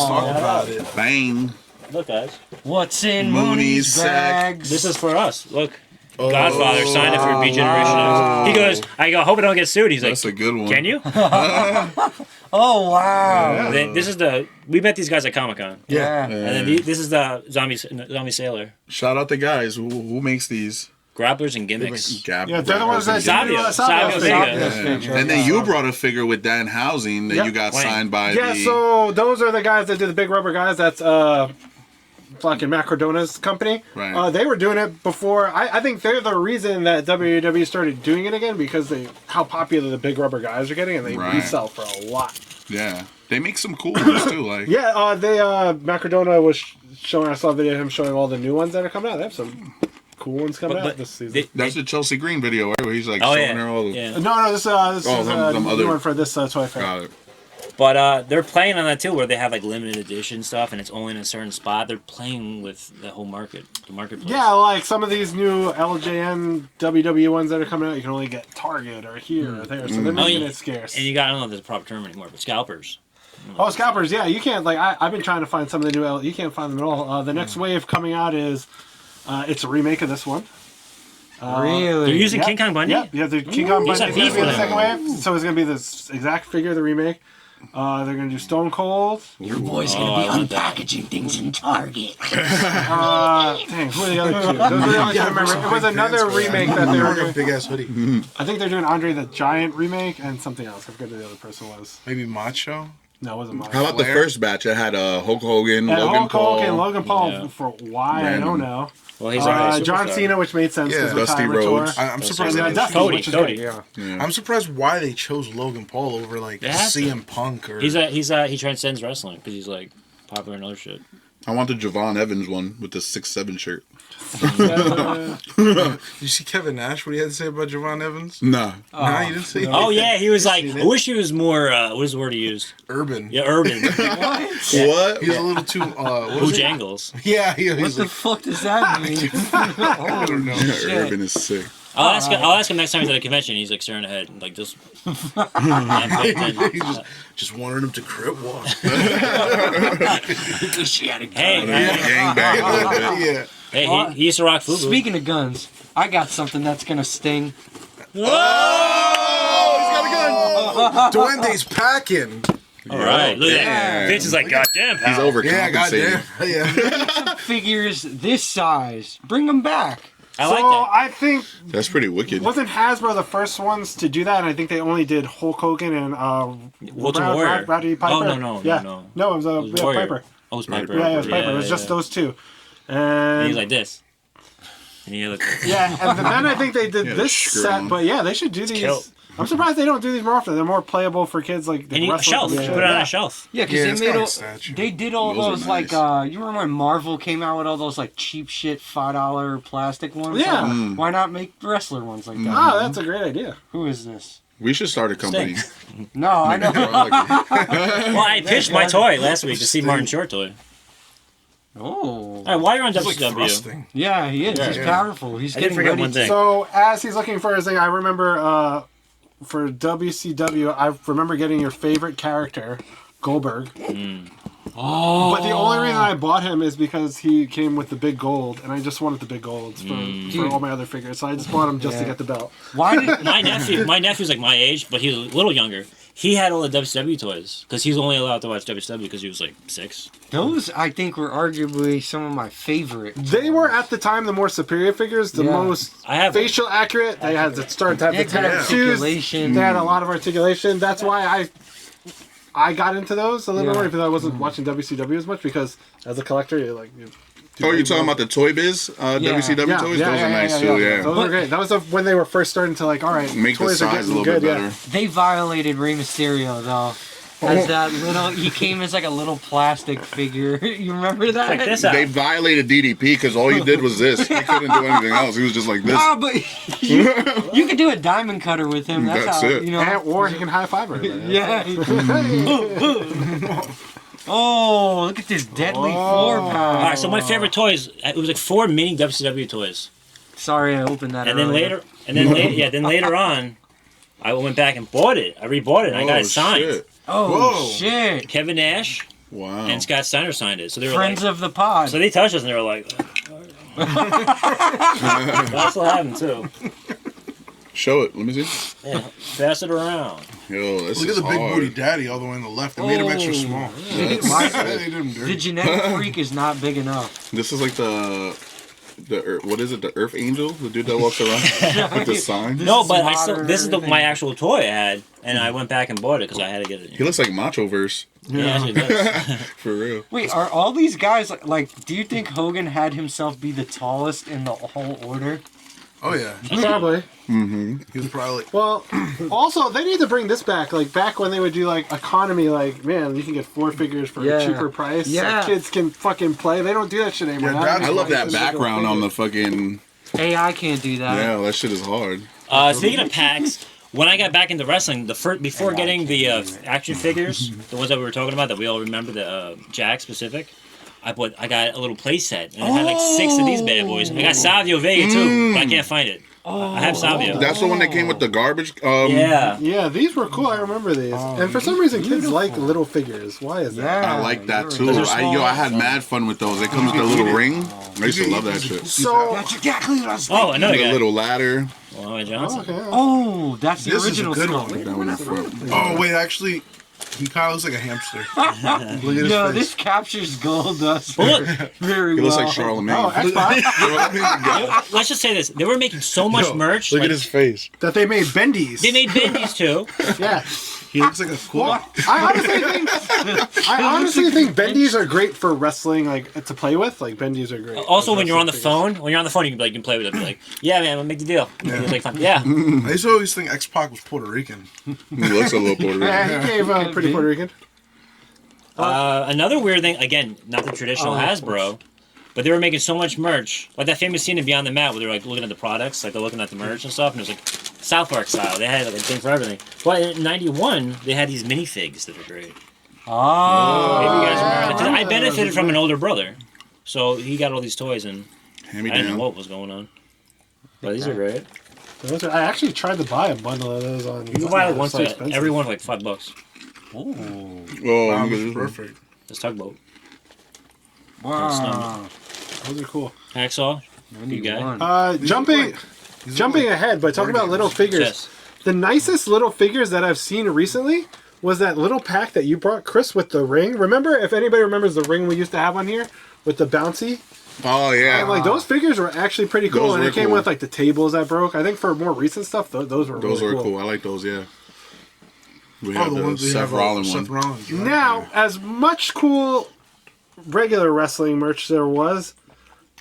talk about it. Bang. Look, guys, What's in Mooney's Mooney's sack. bags? this is for us. Look, Godfather signed it for B Generation X. He goes, I go, I hope I don't get sued. He's like, That's a good one. can you? Oh wow! Then this is we met these guys at Comic Con. Yeah. And then this is the zombie sailor. Shout out the guys who makes these. Grapplers and gimmicks. Gap, Yeah, they're the ones that Savio. do Savio figure. Vega. Yeah. And then you brought a figure with Dan Housing that Yep. you got Wayne. signed by Yeah, the. so those are the guys that did the big rubber guys. That's fucking Macrodona's company. Right. They were doing it before. I think they're the reason that WWE started doing it again because how popular the big rubber guys are getting, and they Right. resell for a lot. Yeah, they make some cool ones too. Like Yeah, Macrodona was showing. I saw a video of him showing all the new ones that are coming out. They have some cool ones coming out this season. that's the Chelsea Green video, right? Where he's like Oh showing yeah. her all the. Yeah. no, this is them a other- new one for this Toy Fair. Got it. But they're playing on that too, where they have like limited edition stuff, and it's only in a certain spot. They're playing with the whole marketplace. Yeah, like some of these new LJN WWE ones that are coming out, you can only get Target or here or there, so they're making it scarce. And you got, I don't know if there's a proper term anymore, but scalpers. Oh, scalpers, yeah, you can't, like, I've been trying to find some of the new, you can't find them at all. The next wave coming out is, it's a remake of this one. Really? They're using King Kong Bundy? Yeah, the King Kong Bundy is He's going a to be the beef second wave, so it's going to be this exact figure of the remake. They're going to do Stone Cold. Your boy's gonna be unpackaging things in Target. Dang, who are the other two? Those are the only two I remember. It was another remake that they were doing. Big ass hoodie. I think they're doing Andre the Giant remake and something else. I forget who the other person was. Maybe Macho. No, it wasn't mine. How about the first batch? It had Hulk Hogan, And Logan Hulk Paul. Hogan, Logan Paul Yeah. for why I don't know. Well, he's already John superstar. Cena, which made sense because Yeah. of Dusty Time Rhodes. Tour. I'm surprised. And They Dusty, Cody, which is Cody. great, yeah. Yeah. I'm surprised why they chose Logan Paul over like They have to. CM Punk or. He transcends wrestling because he's like popular in other shit. I want the Javon Evans one with the 6'7" shirt. You see Kevin Nash? What he had to say about Javon Evans? Nah. Nah, you didn't see. Oh yeah, he was like, I wish he was more. What is the word he used? Urban. Yeah, urban. What? He's a little too. What was it? Bojangles. Yeah, What he's the like, fuck does that mean? I don't know. Yeah, Urban is sick. I'll ask him next time he's at a convention. He's like staring ahead, like just. He just wanted him to crip walk. Hey, Gang bang a little bit. Yeah. hey, he used to rock Fubu. Speaking of guns, I got something that's gonna sting. Duende's packing. All right, look at Damn. that. Vince is like, goddamn, He's pal. Yeah, overcompensating. goddamn. Yeah. Figures this size. Bring them back. I So like that. I think, That's pretty wicked. wasn't Hasbro the first ones to do that? And I think they only did Hulk Hogan and Ultimate Warrior. Rowdy Piper. Oh, no. Yeah. No, it was, Warrior. Piper. Oh, it was Piper. Yeah, it was Piper. It was just those two. And he's like this. And he like, yeah, and then I think they did Yeah, this screw set, on. but yeah, they should do these. killed. I'm surprised they don't do these more often. They're more playable for kids like the and you, wrestlers shelf. and You shit. put it on Yeah. a shelf. Yeah, because Yeah, they it's made got a all, statue. they did all Those are those like nice. you remember when Marvel came out with all those like cheap shit $5 plastic ones? Yeah. Like, why not make wrestler ones like that? Oh, that's a great idea. Who is this? We should start a company. No, I know. Well, I pitched my toy last week to Steve Martin short toy. Oh, All right, while you're on It's like WCW, thrusting. yeah, he is. He's yeah. powerful. He's I didn't getting forget ready. one thing. So as he's looking for his thing, I remember for WCW, I remember getting your favorite character, Goldberg. Oh, But the only reason I bought him is because he came with the big gold, and I just wanted the big golds for all my other figures. So I just bought him just to Yeah. get the belt. why did? my nephew's like my age, but he was a little younger. He had all the WCW toys because he's only allowed to watch WCW because he was like 6. Those I think were arguably some of my favorite. They were at the time the more superior figures, the Yeah. most I have facial accurate. They had started to have They the had tattoos. articulation. They had a lot of articulation. That's why I got into those a little Yeah. more, even though I wasn't watching WCW as much, because as a collector, you're like. Oh, you're talking about the Toy Biz WCW toys? Those are nice too, yeah. Those were great. That was when they were first starting to like, all right, Make the toys are size a getting little good. bit better. They violated Rey Mysterio though. As that little, he came as like a little plastic figure. You remember that? Check this They out. violated DDP because all he did was this. He couldn't do anything else. He was just like this. Ah, but you could do a diamond cutter with him. That's That's how it. you know. And, or he can high five her. Yeah. Oh, look at this deadly 4-pound. All right, so my favorite toys. It was like 4 mini WCW toys, Sorry, I opened that. and then earlier. then later on, I went back and bought it. I rebought it, and I got it signed. Shit. Oh Whoa. shit! Kevin Nash Wow. and Scott Steiner signed it. So they were Friends like, of the pod. so they touched us, and they were like, that's what happened too. Show it. Let me see. Yeah, pass it around. Yo, this Look at is the big hard. booty daddy all the way on the left. They made him extra Oh. small. That's- They did him The dirty. genetic freak is not big enough. This is like what is it? The Earth Angel, the dude that walks around with the sign. No, is but I modern still. This is everything. my actual toy I had, and I went back and bought it because I had to get it. He looks like Machoverse Yeah, actually does. for real. Wait, are all these guys like? Do you think Hogan had himself be the tallest in the whole order? Oh yeah, Probably. he was probably. Well, also they need to bring this back. Like back when they would do like economy, like man, you can get 4 figures for Yeah. a cheaper price. Yeah. So kids can fucking play. They don't do that shit anymore. Yeah, Now that's- I love that it's just a background on the figure. fucking. AI can't do that. Yeah, that shit is hard. Speaking of packs, when I got back into wrestling, before getting the action figures, the ones that we were talking about that we all remember, the Jakks Pacific, I got a little play set, and it had like 6 of these bad boys. I got Savio Vega too, but I can't find it. I have Savio. That's the one that came with the garbage. Yeah, these were cool. I remember these. And for some reason, kids like little figures. Why is that? I like that too. I had mad fun with those. It comes with a little ring. I used to love that shit. So, That's exactly what I was Oh, another The guy. little ladder. Wally Johnson. okay. Oh, that's the This is a original good Sculpting. one. That one in front. Oh wait, actually, he kind of looks like a hamster. Look at his No, face. this captures Goldust Well, look, very He well. looks like Charlemagne. Oh, Xbox. let's just say this: they were making so much merch. Look like, at his face. That they made bendies. They made bendies too. Yeah. He looks like a cool. I honestly think bendies are great for wrestling, like to play with. Like bendies are great. Also, Like, when you're on the wrestling phone, you can play with it. Be like, yeah, man, we'll make the deal. Like, yeah. I used to always think X-Pac was Puerto Rican. He looks a little Puerto figures. Yeah, Rican. he gave pretty Puerto Rican. Another weird thing, again, not the traditional Hasbro, but they were making so much merch. Like that famous scene in Beyond the Mat where they're like looking at the products, like they're looking at the merch and stuff, and it was like South Park style. They had like a thing for everything. But in '91, they had these minifigs that are great. Oh. Maybe you guys remember that. 'Cause I benefited from an older brother. So he got all these toys, and Hand me I didn't know down. what was going on. But these are great. I actually tried to buy a bundle of those on. You can buy like one so for expensive. every one for like $5. Oh, Wow, look at this this is one. perfect. This tugboat. Wow. Those are cool. Hacksaw. Good guy. 91. Jumping ahead, but talking about little figures. Chess. The nicest little figures that I've seen recently was that little pack that you brought, Chris, with the ring. Remember, if anybody remembers the ring we used to have on here with the bouncy? Oh yeah. And, like, those figures were actually pretty cool, Those and were it came cool. with like the tables that broke. I think for more recent stuff, those were Those really are cool. I like those. Yeah. We Oh, have the the ones we Seth have. Rollins Seth one. Rollins. right? Now, as much cool regular wrestling merch there was,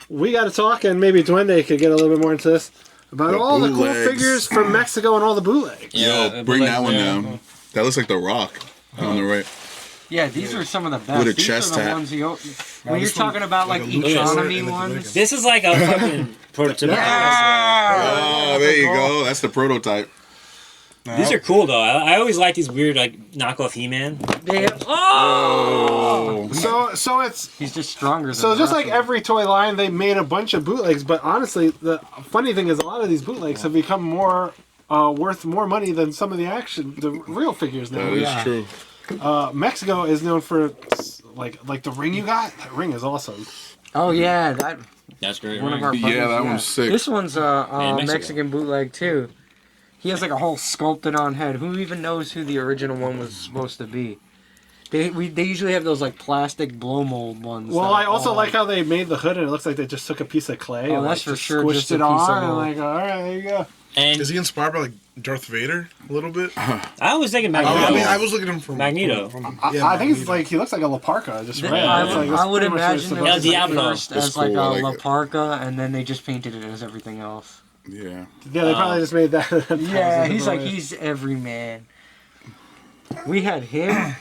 we got to talk, and maybe Duende could get a little bit more into this, about The all the cool bootlegs. figures from Mexico and all the bootlegs. Yo, bring that one down. That looks like the Rock on the right. Yeah, these are some of the best. With a These chest are the tap. ones when you're this one, talking about like like a luchador economy and like a ones. Viking. This is like a fucking prototypical. Oh, there you go. That's the prototype. These are cool though. I always like these weird like knockoff He-Man. They have, oh! So it's He's just stronger than so the just rest like of them. every toy line, they made a bunch of bootlegs. But honestly, the funny thing is, a lot of these bootlegs have become more worth more money than some of the real figures now. That is true. Mexico is known for like the ring you got. That ring is awesome. Oh yeah, That's great. one of right? our buddies, Yeah, that one's sick. This one's Mexico. Mexican bootleg too. He has like a whole sculpted on head. Who even knows who the original one was supposed to be? They usually have those like plastic blow mold ones. Well, that I also all- like how they made the hood, and it looks like they just took a piece of clay. Oh, and that's like, for sure Squished just a it piece of on, and mold. like, all right, there you go. And Is he inspired by like Darth Vader a little bit? I was thinking I Magneto. mean, I was looking at him from Magneto. I think it's like he looks like a La Parka, just red. I It's would, like, that's I would pretty much what it's imagine it supposed was to be. El Diablo. first That's as like cool, I a like La it. Parka, and then they just painted it as everything else. Yeah. Yeah, they probably just made that. Yeah, he's like he's every man. We had him.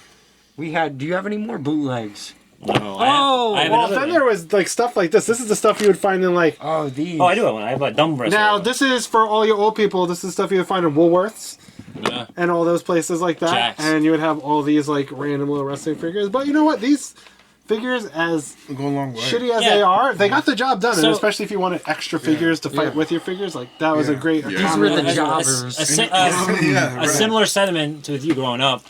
We had. Do you have any more bootlegs? No, Oh, I have Well, another then thing. there was like stuff like this. This is the stuff you would find in like. Oh, these. Oh, I do have one. I have a dumb wrestler. Now, this is for all you old people. This is stuff you would find in Woolworths Yeah. and all those places like that. Jakks. And you would have all these like random little wrestling figures. But you know what? These figures, as Go a long way. shitty as Yeah. they are, they got the job done. So- and especially if you wanted extra figures to fight Yeah. with your figures, like that was a Yeah. great. Yeah. These were the A- a- jobbers. Yeah, a right. similar sentiment to with you growing up.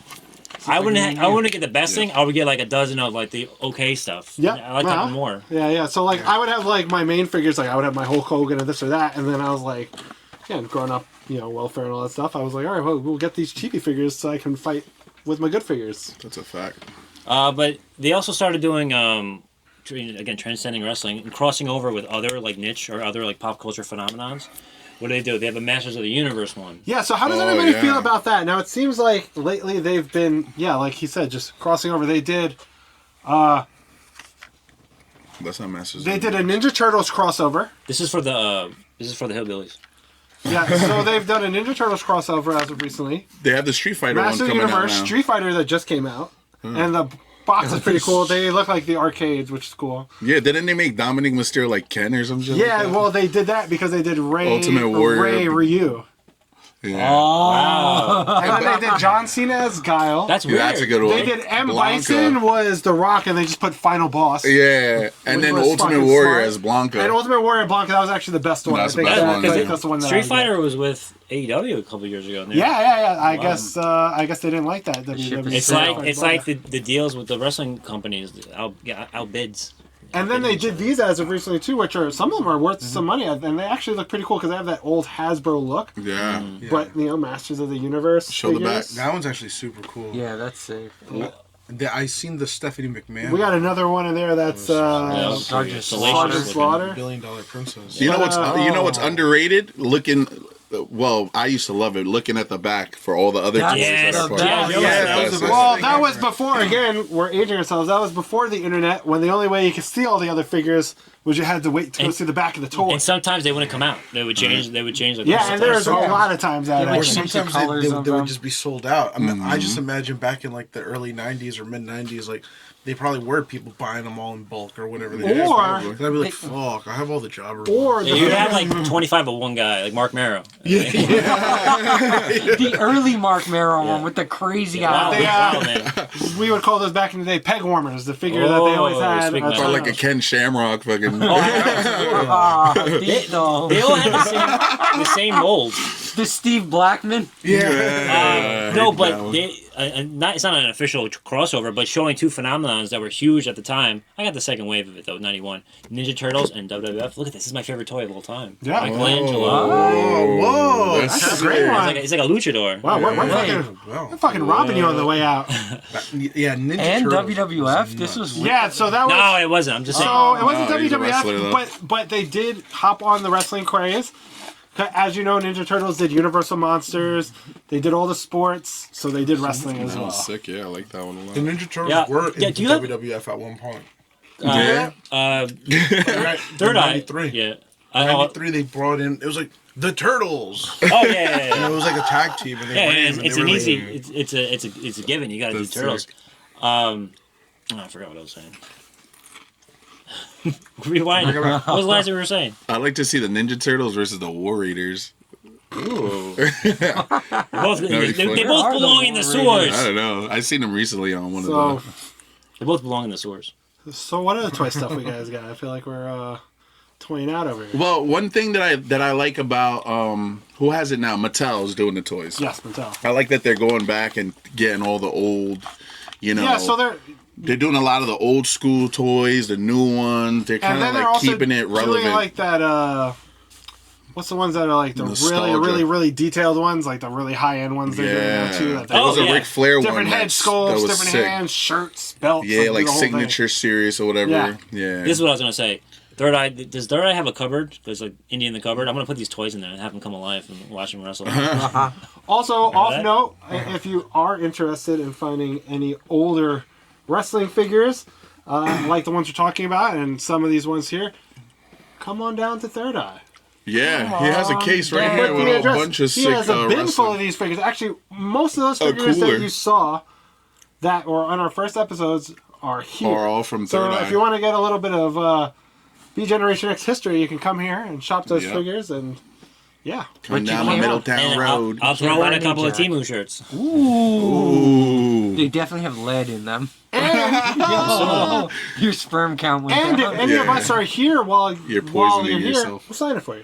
I wouldn't get the best thing. I would get like a dozen of like the okay stuff. Yeah, I like that more. Yeah. So like, I would have like my main figures. Like I would have my Hulk Hogan and this or that, and then I was like, yeah, growing up, welfare and all that stuff. I was like, all right, well, we'll get these cheapy figures so I can fight with my good figures. That's a fact. But they also started doing again transcending wrestling and crossing over with other like niche or other like pop culture phenomenons. What do? They have a Masters of the Universe one. Yeah. So how does Oh, everybody yeah. feel about that? Now it seems like lately they've been, like he said, just crossing over. They did. That's not Masters. They did a Ninja Turtles crossover. This is for the hillbillies. Yeah, so they've done a Ninja Turtles crossover as of recently. They have the Street Fighter Master one coming Universe, out now. Street Fighter that just came out. And the box is pretty cool. They look like the arcades, which is cool. Yeah, didn't they make Dominic Mysterio like Ken or some shit? Yeah, like that? well, they did that because they did Ray, Ultimate Warrior. Ray Ryu. Yeah. Oh. And then they did John Cena as Guile. That's Yeah, weird. that's a good one. They did M. Blanca. Bison was The Rock, and they just put Final Boss. Yeah, and then was Ultimate fucking Warrior smart. as Blanca. And Ultimate Warrior Blanca, that was actually the best one. That's I think the best that- one, I think yeah. that's the one that I Street would Fighter get. was with AEW a couple years ago. Yeah. I Wow. guess they didn't like that. WWE It's Street like Fighter it's Blanca. like the deals with the wrestling companies outbids. And then they did these as of recently too, which are some of them are worth some money, and they actually look pretty cool because they have that old Hasbro look. Yeah. But Masters of the Universe. Show the figures. back. That one's actually super cool. Yeah, that's safe. I seen the Stephanie McMahon. We got another one in there that's Sergeant Slaughter. Slaughter. Slaughter. $1 billion princess. You know what's underrated? Well, I used to love it. Looking at the back for all the other That's toys that are the part. best. Yeah, that was the best. Well, that was before. Again, we're aging ourselves. That was before the internet, when the only way you could see all the other figures was you had to wait to go see the back of the toy. And sometimes they wouldn't come out. They would change. They would change. Like, Yeah, and there's a Yeah. lot of times that. Yeah, Or like happens. change the sometimes colors they of would them. just be sold out. I mean, I just imagine back in like the early 90s or mid 90s, like they probably were people buying them all in bulk or whatever. They did. Or- And I'd be like, fuck, I have all the jobber. Or Yeah, the you'd have like 25 of one guy, like Mark Marrow. The early Mark Marrow one with the crazy Wow, eyes. Yeah. wow, man. we would call those back in the day peg warmers, the figure that they always had. speak Or my like a Ken Shamrock fucking. They They all had the same mold. the Steve Blackman. No, but they, it's not an official crossover, but showing two phenomenons that were huge at the time. I got the second wave of it though, '91. Ninja Turtles and WWF. Look at this. This is my favorite toy of all time. Yeah. Michelangelo. Oh, whoa, That's a great one. It's like a luchador. Wow, we're fucking robbing you on the way out. Yeah, Ninja And Turtles WWF. was This was Yeah, so that was. No, it wasn't. I'm just saying. So it wasn't No, he's a wrestler, WWF, though. but they did hop on the wrestling craze. As you know, Ninja Turtles did Universal Monsters. They did all the sports, so they did wrestling as That well. was sick. Yeah, I like that one a lot. The Ninja Turtles Yeah. were Yeah, in do you have- WWF at one point. Yeah. Third Eye. 93. Yeah. 93, they brought in, it was like, the Turtles. Oh yeah, And it was like a tag team. And they yeah. ran, It's, and it's they an were easy. like- It's a given. You got to do That's turtles. sick. I forgot what I was saying. Rewind. What was the last thing we were saying? I like to see the Ninja Turtles versus the War Raiders. Both, be they funny. both Where are belong the in the War Raiders? I sewers. don't know. I seen them recently on one So, of They both belong in the sewers. so what other toy stuff we guys got? I feel like we're toying out over the. here. Well, one thing that I like about who has it now? Mattel's doing the toys. Yes, Mattel. I like that they're going back and getting all the old, Yeah, so they're doing a lot of the old school toys, the new ones. They're and kind then of they're like also keeping it relevant. doing like that. What's the ones that are like the Nostalgia. really detailed ones, like the really high end ones they're doing now too. That There was a yeah. Ric Flair one. different head that sculpts, was different sick. hands, shirts, belts. Yeah, like the whole thing. signature series or whatever. Yeah. Yeah. This is what I was gonna say. Third Eye. Does Third Eye have a cupboard? There's like Indie in the cupboard. I'm gonna put these toys in there and have them come alive and watch them wrestle. Also, off that? note, if you are interested in finding any older wrestling figures, like the ones we're talking about, and some of these ones here, come on down to Third Eye. Yeah, he has a case right Damn. here with The a address. bunch of he sick has a bin full wrestling. of these figures. Actually, most of those A figures cooler. that you saw that were on our first episodes are here. Are all from So Third Eye. if you want to get a little bit of B Generation X history, you can come here and shop those Yep. figures, and yeah. Coming But down you the know- Middletown And Road. I'll throw in a couple of Jack. Temu shirts. Ooh. They definitely have lead in them. Your sperm count went And if down. any of Yeah. us are here while You're while poisoning you're here, yourself. we'll sign it for you.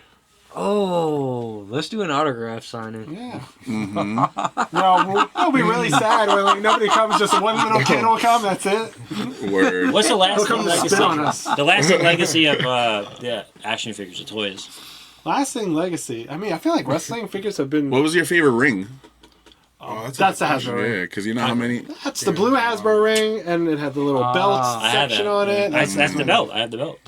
Oh, let's do an autograph signing. Yeah. Mm-hmm. No, we'll be really sad when like, nobody comes. Just one little kid will come. That's it. Word. What's the He'll lasting come to legacy? spit on us. The lasting legacy of the action figures, the toys. Lasting legacy. I mean, I feel like wrestling figures have been. What was your favorite ring? Oh, That's the a- Hasbro ring. Yeah, because you know how many. That's the blue Hasbro ring, and it had the little belt I have section that. on it. That's the belt. I have the belt.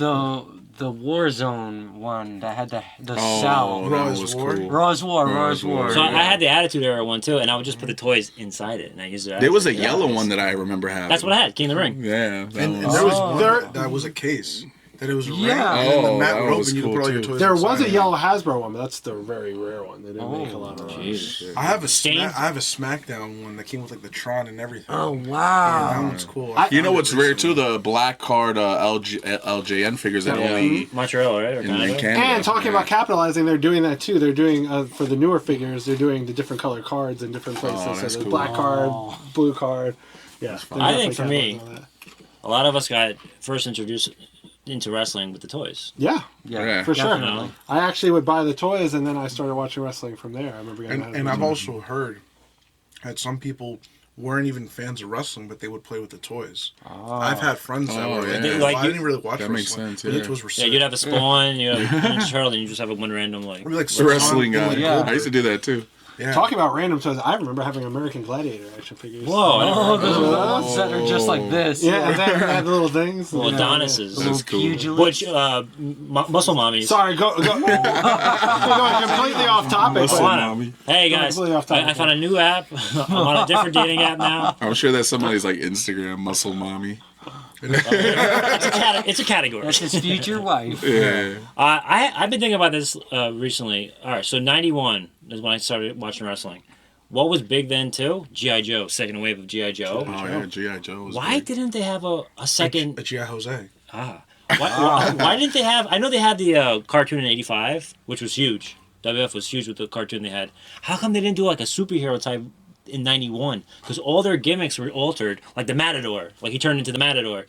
The Warzone one that had the Oh, cell. that Raw's was War. cool. Raw's War, Raw's War. So I had the Attitude Era one too, and I would just put the toys inside it, and I used it. There was a yellow one that I remember having. That's what I had. King of the Ring. Yeah. That And was- there was There- that was a case. That it was a ring. Yeah. And then the Oh, mat that would open. was You could cool, put all your too. toys There was inside a it. yellow Hasbro one, but that's the very rare one. They didn't make a lot of those. I have a Stained? I have a SmackDown one that came with like the Tron and everything. Oh Yeah, that wow. one's cool. You know what's rare too? The black card LJN figures that only Montreal, right? Or in Canada? Canada. And talking about capitalizing, they're doing that too. They're doing for the newer figures. They're doing the different color cards in different places. Oh, so that's the cool. black card, blue card. Yeah, they're I think definitely for me- capitalizing on that. A lot of us got first introduced into wrestling with the toys. Yeah, Yeah. for sure. Definitely. I actually would buy the toys, and then I started watching wrestling from there. I remember getting And I've also heard that some people weren't even fans of wrestling, but they would play with the toys. I've had friends that were yeah. like, Like I you- didn't really watch that makes wrestling, sense, but yeah. it was Yeah, research. you'd have a Spawn, you have a Ninja Turtle, and you just have one random like. Or like The wrestling guy. like Yeah. Goldberg. I used to do that too. Yeah. talking about random toys. I remember having American Gladiator action figures. Whoa! I never Oh, heard those of those. ones that are just like this. Yeah, and then they had the little things. Well, Yeah, Adonis's. Little That's cool. pugilists. Which muscle mommies. Sorry, go. We're going completely off topic. Muscle but- mommy. Hey guys, Completely off topic. I found a new app. I'm on a different dating app now. I'm sure that's somebody's like Instagram muscle mommy. It's a category. That's his future wife. Yeah. I've been thinking about this recently. All right, so '91 is when I started watching wrestling. What was big then too? G.I. Joe, second wave of G.I. Joe. Oh yeah, G.I. Joe was Why big. didn't they have a second? A G.I. Jose. Why didn't they have? I know they had the cartoon in '85, which was huge. WWF was huge with the cartoon they had. How come they didn't do like a superhero type in '91? Because all their gimmicks were altered, like the Matador. Like he turned into the Matador.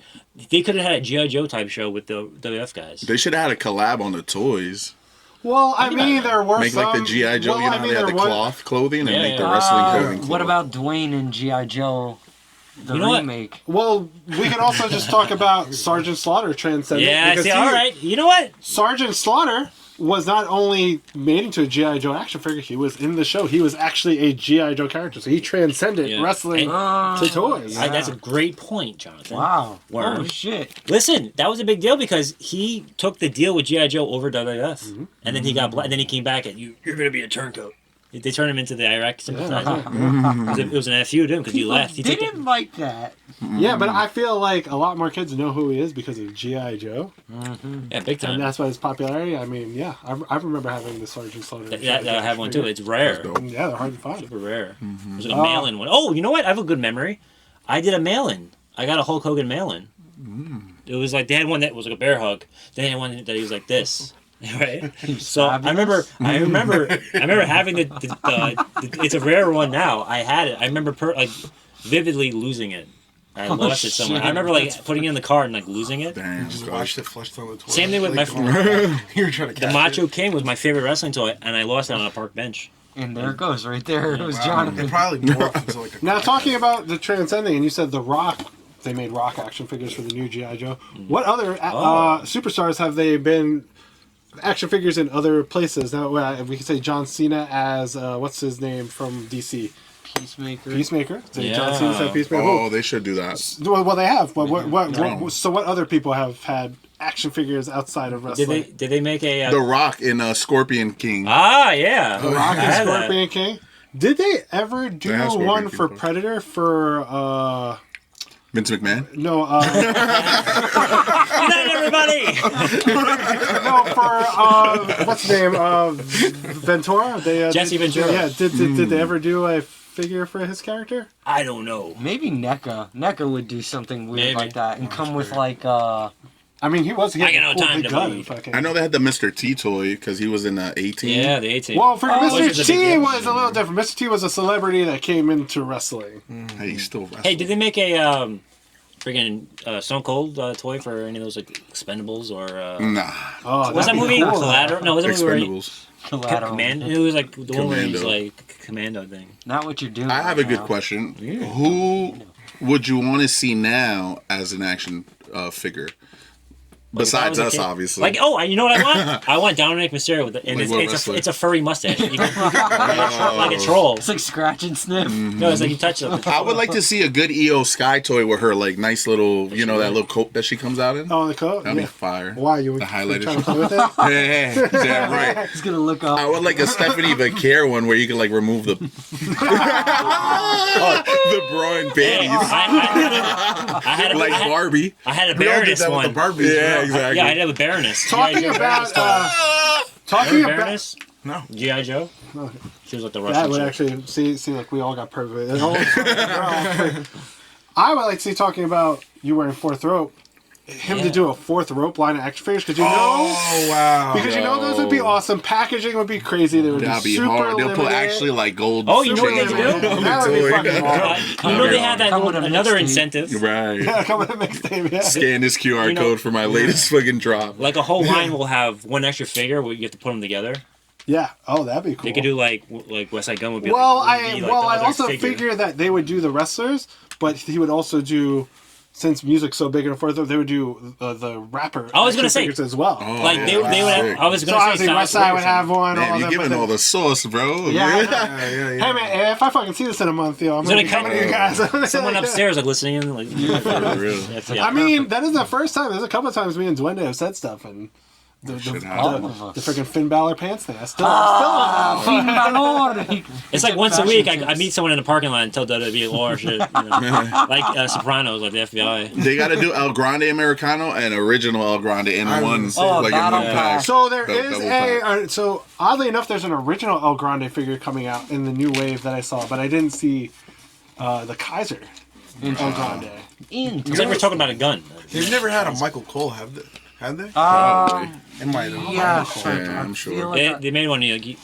They could have had a G.I. Joe type show with the WWF guys. They should have had a collab on the toys. Well, I mean, there were Make some. like the G.I. Joe, well, you know I how mean, they had the there was- cloth clothing and Yeah, make the yeah. wrestling clothing. What about Dwayne and G.I. Joe? The You know what? remake. Well, we can also just talk about Sergeant Slaughter transcendent. Yeah, because see, all right. You know what? Sergeant Slaughter was not only made into a G.I. Joe action figure, he was in the show. He was actually a G.I. Joe character. So he transcended Yeah. wrestling to toys. That's a great point, Jonathan. Wow. Worm. Oh shit. Listen, that was a big deal because he took the deal with G.I. Joe over WWF, and then he got and then he came back and you're gonna be a turncoat. They turned him into the Iraq sympathizer. It was an FU to him because he left. He took Didn't like that. Yeah, but I feel like a lot more kids know who he is because of G.I. Joe. yeah, big And time. that's why his popularity. I mean, yeah, I remember having the Sergeant Slaughter. That I have one too. It's rare. Yeah, they're hard to find. Super rare. It was like a mail-in one. Oh, you know what? I have a good memory. I did a mail-in. I got a Hulk Hogan mail-in. It was like they had one that was like a bear hug. Then they had one that he was like this. Right. So I remember having the it's a rare one now. I had it. I remember vividly losing it. I lost it somewhere. shit. I remember like putting it in the car and like losing it. Damn, Just gosh. watched it flushed on the toy. Same thing with Like, my You're trying to the catch Macho it. King was my favorite wrestling toy, and I lost it on a park bench. And there it goes, right there. It was Wow. Jonathan. It probably morphed into like a Now, talking about the transcending, and you said The Rock, they made Rock action figures for the new G.I. Joe. What other superstars have they been action figures in other places? Now, we can say John Cena as, what's his name from DC? Peacemaker. Peacemaker. Say Yeah. John Cena said Peacemaker. Oh, they should do that. Well, they have. But so what other people have had action figures outside of wrestling? Did they make a The Rock in Scorpion King. yeah. The Rock I and had that. Scorpion King. Did they ever do have Scorpion one King for first. Predator for Vince McMahon. no Good night, everybody. no for what's the name Ventura? They Jesse Ventura. Yeah, did they ever do a figure for his character? I don't know. Maybe NECA. NECA would do something weird Maybe. like that and come with like I mean, he was I got getting no a cool time big to gun. bleed. Fucking. I know they had the Mr. T toy because he was in 18. Yeah, the 18. Well, for Which Mr. is a big T deal. was a little different. Mr. T was a celebrity that came into wrestling. Hey, he's still wrestling. Hey, did they make a friggin' Stone Cold toy for any of those like Expendables or Nah. Oh, what's that that'd be movie? cool. Collateral? No, was that movie where he, Expendables. collateral. Command? It was like the one where he was Commando. like Commando thing. Not what you're doing. I have right a good now. question. Who would you want to see now as an action figure? Besides If I was a us, kid- obviously. Like, you know what I want? I want Dominic Mysterio with it, and Like what it's wrestler? a furry mustache. You can, like a troll. It's like scratch and sniff. No, it's like you touch it. I would like to see a good EO Sky toy with her like nice little, you know, that little coat that she comes out in. Oh, the coat? That'd be Yeah. fire. Why? You were The trying highlighted to play with it? Hey, damn right. He's gonna look up. I would like a Stephanie Vaquer one where you can like remove the the bra and panties I had a like Barbie. I had a We all did Baroness that with one. the Barbies. Yeah. Yeah, exactly. Yeah, I did with Baroness. Talking G.I. Joe about, Baroness. talking about. Baroness? No. G.I. Joe? Okay. She was like the That Russian would chick. actually see like we all got perfect. I would like to see talking about you wearing fourth rope. Him to do a fourth rope line of action figures because you know. Oh wow. Because you know those would be awesome. Packaging would be crazy. They would That'd be be super hard. They'll put limited. actually like gold. Oh, you know what they chains do? on them. That would be fucking awesome. You know they have that Come with a another mixtape. incentive. Right. Yeah, come with a mixtape. Yeah. Scan this QR You know- code for my latest fucking drop. Like a whole line will have one extra figure where you have to put them together. Yeah. Oh, that'd be cool. They could do like Westside Gunn would be. Well, like, would be like the I other also figure that they would do the wrestlers, but he would also do, since music's so big in the fourth rope, they would do the rapper. I was gonna action say- figures as well. Oh, Like they would have. I was So gonna say obviously Silence Westside would Wiggerson. have one. Man, all you're that, giving but all the sauce, bro. Yeah. Yeah. Hey man, if I fucking see this in a month, yo, I'm Is it gonna a be coming to you guys. Someone upstairs like listening in. Like, For real. yeah. I mean, that isn't the first time. There's a couple of times me and Duende have said stuff, and the Shit happens. freaking Finn Balor pants thing. I'm still It's like once a week I meet someone in the parking lot and tell WWE or shit. You know. Like Sopranos, like the FBI. They got to do El Grande Americano and original El Grande in I one, was gonna say, like in battle one pack. pack. So there Double is pack. so oddly enough, there's an original El Grande figure coming out in the new wave that I saw, but I didn't see the Kaiser El Grande. It's like we're talking about a gun. They've never had a Michael Cole, have they? Had they? Uh, It might have. Yeah, Yeah, I'm sure. They made one. You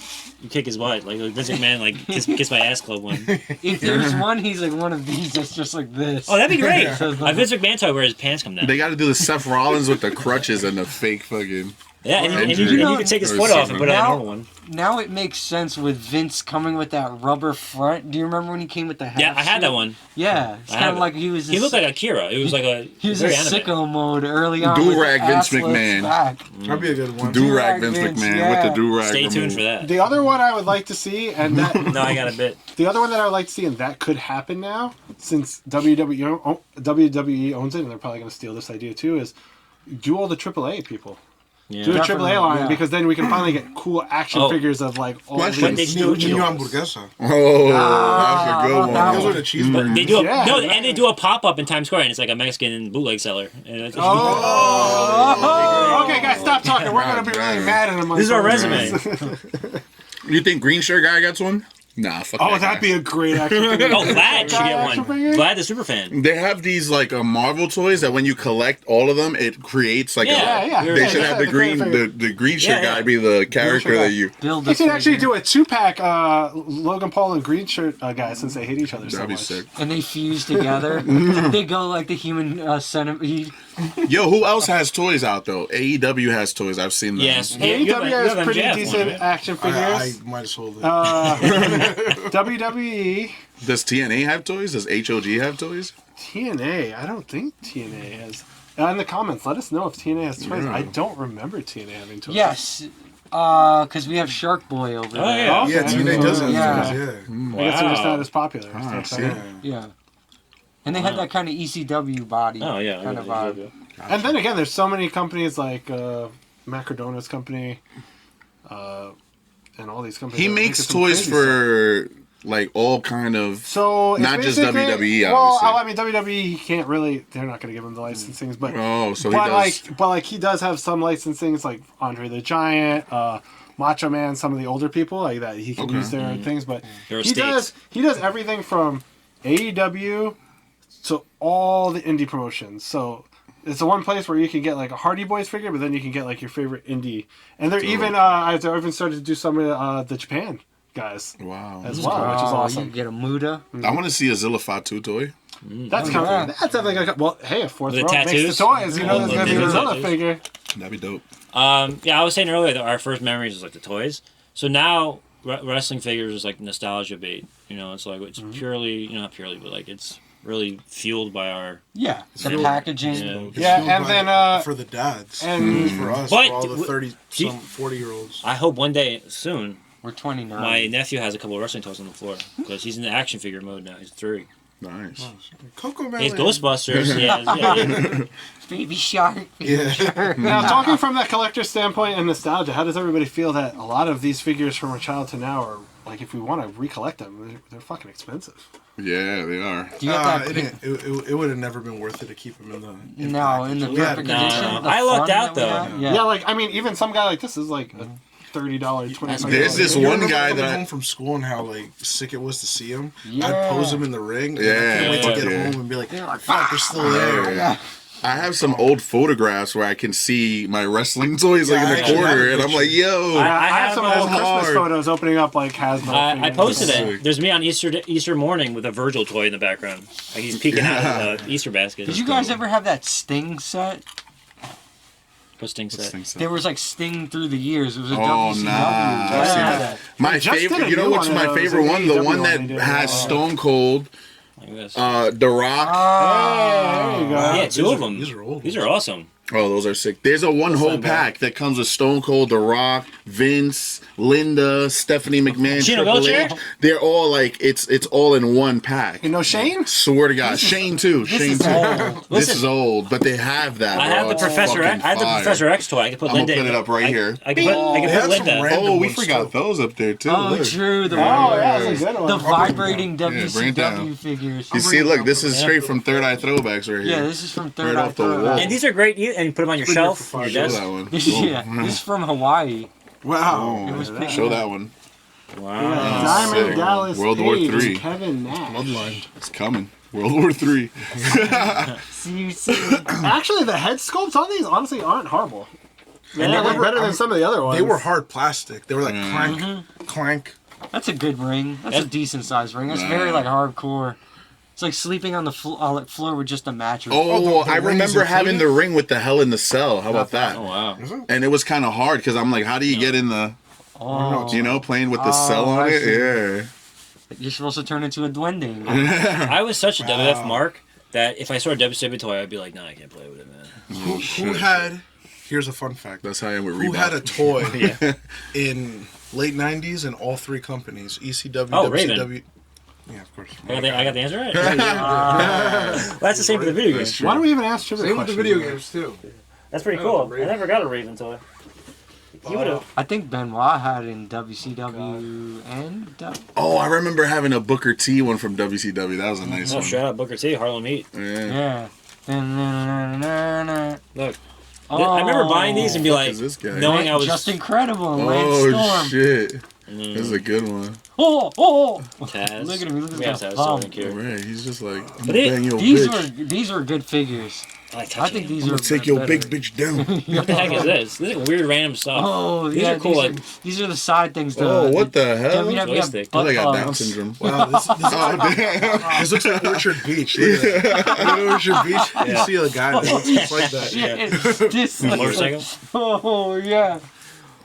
kick his butt like Vince McMahon, like kiss my ass club one. If there's one, he's like one of these that's just like this. Oh, that'd be great. So A Vince McMahon toy where his pants come down. They got to do the Seth Rollins with the crutches and the fake fucking. Yeah, and you Injury. can take his Or foot off something. and put on a Now- normal one. Now it makes sense with Vince coming with that rubber front. Do you remember when he came with the half Yeah, I had that suit? one. Yeah, it's I kind have of it. like he was. He looked like Akira. It was like a he was in very anime. sicko mode early on. Do-rag with Vince the assless McMahon. back. That'd be a good one. Do-rag Do-rag Vince Vince, McMahon yeah. with the do-rag Stay tuned removed. for that. the other one I would like to see, and that No, I got a bit. the other one that I would like to see, and that could happen now, since WWE owns it, and they're probably going to steal this idea too, is do all the AAA people. Yeah. Do a Definitely, AAA line yeah. because then we can finally get cool action Oh. figures of like all Question. these. They do New hamburguesa. Oh, that's a good that one. Those are the cheeseburgers. They do a, Yeah. no, and they do a pop up in Times Square, and it's like a Mexican bootleg seller. And it's, Okay, guys, stop talking. We're going to be really mad in a month. This is our resume. You think Green Shirt guy gets one? Nah, fuck Oh, that that'd guy. be a great action figure. Oh, Vlad should get Action one. figure? Vlad the superfan. They have these like Marvel toys that when you collect all of them, it creates like Yeah, yeah. They should Yeah, have the the green figure. the Green Shirt Yeah, yeah. guy be the character guy. that you. Build They a should actually figure. do a 2-pack Logan Paul and Green Shirt guys since they hate each other so That'd be much. sick. And they fuse together. They go like the human centipede. Yo, who else has toys out though? AEW has toys. I've seen them. Yes. AEW You have has pretty MJF one, decent right? action I figures. might as well. WWE, Does TNA have toys? Does HOG have toys? TNA. I don't think TNA has. In the comments, let us know if TNA has toys. Yeah. I don't remember TNA having toys. Yes, because we have Shark Boy over there. yeah. Yeah, TNA does have Yeah. those, yeah. I guess they're just Wow. not as popular. Ah, So, see. Yeah. And they had that kind of ECW body. Oh, yeah. Kind of vibe. And then again, there's so many companies like Macrodonuts Company, and all these companies. He that makes make some toys crazy for like all kind of. So it's Not just basically- WWE, Well, obviously. I mean WWE can't really. They're not going to give him the licensings, but Oh, so he but does. like he does have some licensings like Andre the Giant, Macho Man, some of the older people like that he can Okay. use their things. But Their he estates. does everything from AEW to all the indie promotions. So. It's the one place where you can get like a Hardy Boys figure, but then you can get like your favorite indie. And they're even they're even started to do some of the Japan guys Wow. as well, which is You awesome. can get a Muda. I want to see a Zilla Fatu toy. That's Oh, coming. yeah. That's definitely gonna come. Well, hey, a fourth The row makes tattoos? the toys. You know, there's gonna be the another tattoos. figure. That'd be dope. Yeah, I was saying earlier that our first memories is like the toys. So now wrestling figures is like nostalgia bait. You know, it's like it's purely, not purely, but like it's really fueled by our. Yeah. The Yeah. packaging. Yeah. It's Yeah, fueled and by then, for the dads, and- for us, But for all the w- 30-some, 40-year-olds. I hope one day soon We're 29. my nephew has a couple of wrestling toys on the floor because he's in the action figure mode now. He's 3. Nice. Coco Melon. It's Ghostbusters. Yeah. Baby Shark. Yeah. Now, talking from that collector standpoint and nostalgia, how does everybody feel that a lot of these figures from a child to now are, like, if we want to recollect them, they're fucking expensive. Yeah, they are. Do you have that? It would have never been worth it to keep them in the. In the package. perfect No. edition. The I lucked fun out, that we though. have? Yeah, like, I mean, even some guy like this is like a $30, $25. There's this You one remember guy coming that home from school and how like sick it was to see him. Yeah. I'd pose him in the ring. And Yeah, I couldn't wait to fuck get yeah. home and be like, "Fuck, they're still there." Yeah. I have some old photographs where I can see my wrestling toys like Yeah, I in the actually corner, have a and I'm like, yo. I have some my old Christmas hard. photos opening up like Hasbro. I figures. posted Sick. it. There's me on Easter morning with a Virgil toy in the background. Like he's peeking out of the Easter basket. Did you guys ever have that Sting set? Posting set. There was like Sting through the years. It was a Oh, WCW. nah. I've seen Yeah. that. My just did favorite, a you know new what's one my of those, favorite an one? The AEW one one that they did. has Stone Cold, Like this. The Rock. There you go. Yeah, two of them. These are old. These are awesome. Oh, those are sick. There's a one whole not bad. pack that comes with Stone Cold, The Rock, Vince, Linda, Stephanie McMahon, She in a Triple wheelchair? H. They're all like it's all in one pack. You know Shane? Swear to God, Shane too. Shane too. This Listen. is old, but they have that. I bro. have the It's Professor fucking X. I have the fire. Professor X toy. I can put I'm gonna Linda. put it up right here. I can put They had some Linda. random Oh, we ones, forgot too. those up there too. Oh, Look. true. The, Oh, yeah, that's a good one. the vibrating bring it WCW down. figures. You see, look, this is straight from Third Eye Throwbacks right here. Yeah, this is from Third Right Eye off the wall. Throwback. And these are great. And put them on your Been there shelf. for Your 5 Show desk. that one. Yeah, this is from Hawaii. Wow. It was picked Show that one. Wow. Diamond sick. Dallas World War Page III. and Kevin Nash. Bloodline. It's coming. World War III. See, Actually, the head sculpts on these honestly aren't horrible. And They they look were- better than some of the other ones. They were hard plastic. They were like clank. that's a good ring. That's a decent sized ring. That's very like hardcore. It's like sleeping on the floor with just a mattress. Oh, the I ring's remember having included? the ring with the Hell in the Cell. How about that? Oh wow. And it was kind of hard because I'm like, how do you get in the, Oh. you know, playing with the cell on I it? see. Yeah. You're supposed to turn into a duende. I was such a WWF mark that if I saw a WCW toy, I'd be like, nah, I can't play with it, man. Who had? Here's a fun fact. That's how I am with Who Reebok. had a toy in late '90s in all 3 companies? ECW, Oh, WCW. Raven. Yeah, of course. I got the answer right. Well, that's the same for the video games. Why don't we even ask trivia Same with the questions? video games too. That's pretty cool. I never got a Raven toy. He would have. I think Benoit had it in WCW and Oh, I remember having a Booker T one from WCW. That was a nice Oh, one. shout out Booker T, Harlem Heat. Yeah. yeah. Look, I remember buying these and be like, Is this guy? knowing I was. Just Incredible, Lance Oh Storm. shit! This is a good one. Oh. Taz. Look at him, look at Yeah, this guy. Taz, so I Bum. don't care. Right, he's just like, I'm But it- bang your These bitch. these were good figures. I like I touching think them. these I'm are gonna take your better. big bitch down. What the heck is this? This is like weird random stuff. Oh, These yeah, are cool. Like, these are the side things. Oh, what the hell? WWF Joystick. I butt think I got Down plugs. syndrome. Wow, this Oh, damn. This looks like Orchard Beach. Look at that. You know Orchard Beach? You see a guy that looks just like that. Shit, this looks motorcycle. like- Oh yeah.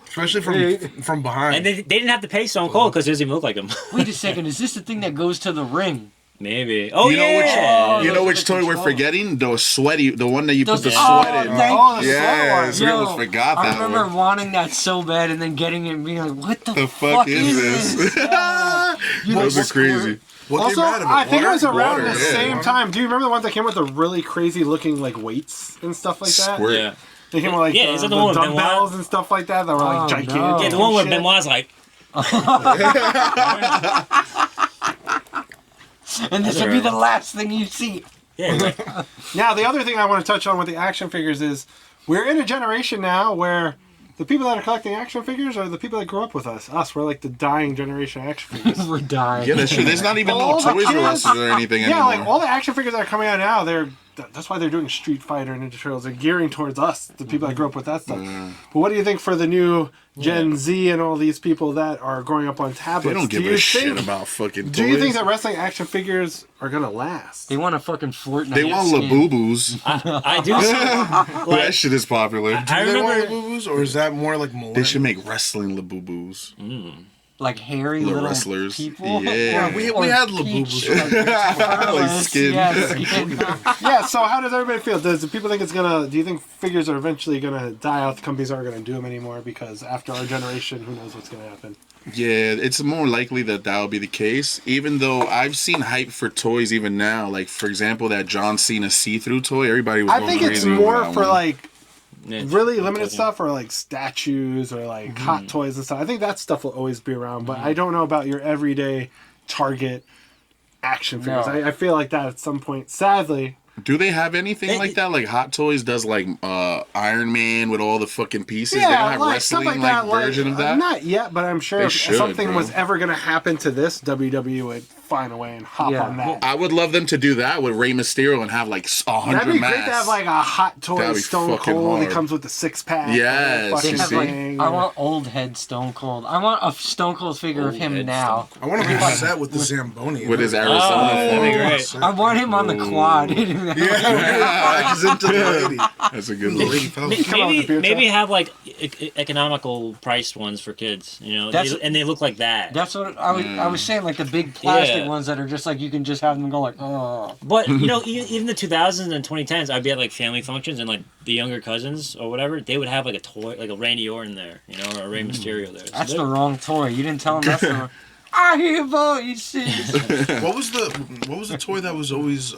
Especially from behind. and they didn't have to pay Stone Cold because it doesn't even look like him. Wait a second. Is this the thing that goes to the ring? Maybe. Oh You know yeah. which? You know those which are the toy we're controls. forgetting? The sweaty, the one that you put the Those- sweat in. thank Oh, the you. Yes, we Yo, almost forgot I that remember one. wanting that so bad and then getting it and being like, what the, The fuck is this? You Those know, are crazy. what Also, came out of it? I think it was Water? around Water, the yeah. same time. Do you remember the ones that came with the really crazy looking like weights and stuff like that? Squirt. Yeah. They came with like Yeah, is that the the one with dumbbells Benoit? and stuff like that that were like Oh, gigantic. no. Yeah, the one where shit. Benoit's like, and this would be the last thing you see. yeah, like, Now, the other thing I want to touch on with the action figures is we're in a generation now where the people that are collecting action figures are the people that grew up with us. Us, we're like the dying generation of action figures. We're dying. Yeah, that's true. There's not even no All the Toys R kids- Us or anything Yeah, anymore. like all the action figures that are coming out now, that's why they're doing Street Fighter and Ninja Turtles. They're gearing towards us, the people that grew up with that stuff. But what do you think for the new Gen Z and all these people that are growing up on tablets? They don't give do you a shit think, about fucking toys. Do you think that wrestling action figures are gonna last? They want a fucking Fortnite. They want skin. Labubus. I do. That shit is popular. I Do they want remember. Labubus, or is that more like millennial? They should make wrestling Labubus. Like hairy The little wrestlers. people. Yeah. we Or had peach, Labubus. like, Like skin. Yeah, skin. Yeah, so how does everybody feel? Do people think do you think figures are eventually gonna die out? The companies aren't gonna do them anymore because after our generation, who knows what's gonna happen? Yeah, it's more likely that will be the case. Even though I've seen hype for toys even now, like for example that John Cena see-through toy, everybody was. I going think it's crazy over more that for one. like Yeah, really limited stuff, or like statues, or like hot toys and stuff. I think that stuff will always be around, but I don't know about your everyday Target action figures. No. I feel like that at some point, sadly. Do they have anything like that? Like Hot Toys does like Iron Man with all the fucking pieces. They don't have like stuff wrestling like that. version of that. Not yet, but I'm sure They if should, something bro. was ever going to happen to this, WWE would find a way and hop Yeah. on that. I would love them to do that with Rey Mysterio and have like 100 That'd be masks. great to have like a hot toy That'd be Stone fucking Cold. He hard. comes with the 6-pack. Yes, They you have see? like, I want old head Stone Cold. I want a Stone Cold figure of him head now. I want to be set with the Zamboni. With his Oh, Arizona that'd be form. great. I want him on the quad. Yeah, he's into the lady. That's a good The look. lady fella. Come on with the beer Maybe truck. have like economical priced ones for kids, you know, That's- and they look like that. That's what I was saying, like the big plastic Yeah. ones that are just like you can just have them go like, oh. But you know, even the 2000s and 2010s, I'd be at like family functions, and like the younger cousins or whatever, they would have like a toy, like a Randy Orton there, you know, or a Rey Mysterio there. So That's they- the wrong toy. You didn't tell him that's the wrong. I hear voices. What was the toy that was always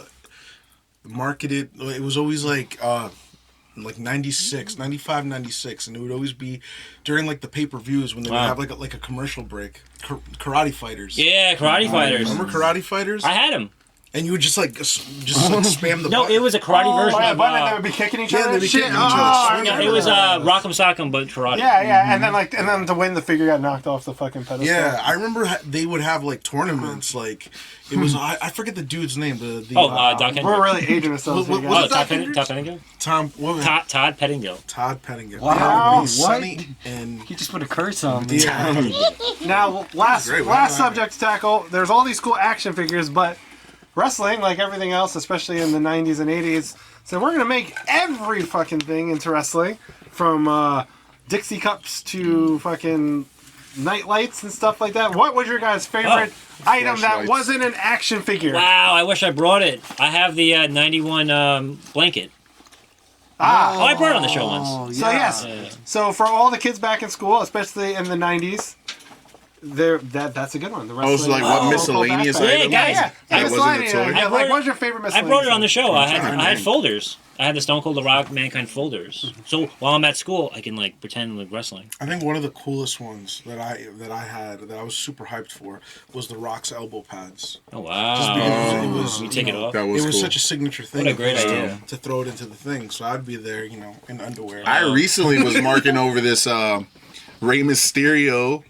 marketed? It was always like 96, 95, 96, and it would always be during like the pay-per-views when they would Wow. have like a commercial break. Karate Fighters. Yeah, Karate Fighters. Remember Karate Fighters? I had him. And you would just like spam the No, button. it was a karate version Oh, yeah, of. but they would be kicking each Yeah, other. they'd be Shit. kicking each Oh, other, I swinging. remember It was that. Rock'em Sock'em, but karate. Yeah, and then to win, the figure got knocked off the fucking pedestal. Yeah, I remember they would have like tournaments. Like it was I forget the dude's name. The Doc Henry. We're really aging ourselves. What- here, what- guys. what- Todd Pettingill? Tom what was it? Todd Pettingill. Todd Pettingill. Wow, Yeah, what? Sonny and He just put a curse on me. yeah. Now, last Great, wow. subject to tackle. There's all these cool action figures, but wrestling, like everything else, especially in the 90s and 80s, so we're gonna make every fucking thing into wrestling, from Dixie cups to fucking night lights and stuff like that. What was your guys' favorite item that Flashlights. wasn't an action figure? Wow, I wish I brought it. I have the 91 blanket. Oh, I brought it on the show once. So yes, Yeah. so for all the kids back in school, especially in the 90s, that's a good one. The Oh, so like what miscellaneous backpack. item? Yeah, guys. Yeah, That wasn't a miscellaneous. toy? Yeah, I like brought what's your favorite I miscellaneous? brought it on the item? show. I trying to had think. folders. I had the Stone Cold The Rock Mankind folders. So while I'm at school, I can like pretend like wrestling. I think one of the coolest ones that I had that I was super hyped for was the Rock's elbow pads. Oh Just wow! because it was You take it off. That was it was cool. such a signature thing. What a great idea. to throw it into the thing. So I'd be there, in underwear. I recently was marking over this Rey Mysterio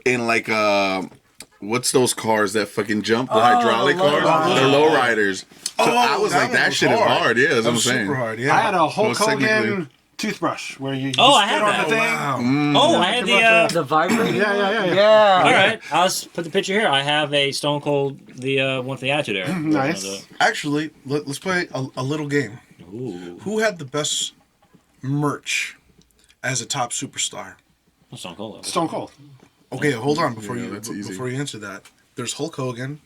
in like what's those cars that fucking jump? The hydraulic cars? They're lowriders. So I was like, that shit is hard. Yeah, that's That what I'm was saying. super hard. Yeah. I had a Hulk Most technically. Hogan toothbrush where you Oh, I spit had on that. the thing. Wow. Oh, I had the. The vibrating. Yeah. Yeah. All right, I'll just put the picture here. I have a Stone Cold the one for the Attitude Era. Nice. Actually, let's play a little game. Ooh, Who had the best merch as a top superstar? Stone Cold. Stone Cold. Okay, hold on before Yeah, you that's easy. before you answer that. There's Hulk Hogan,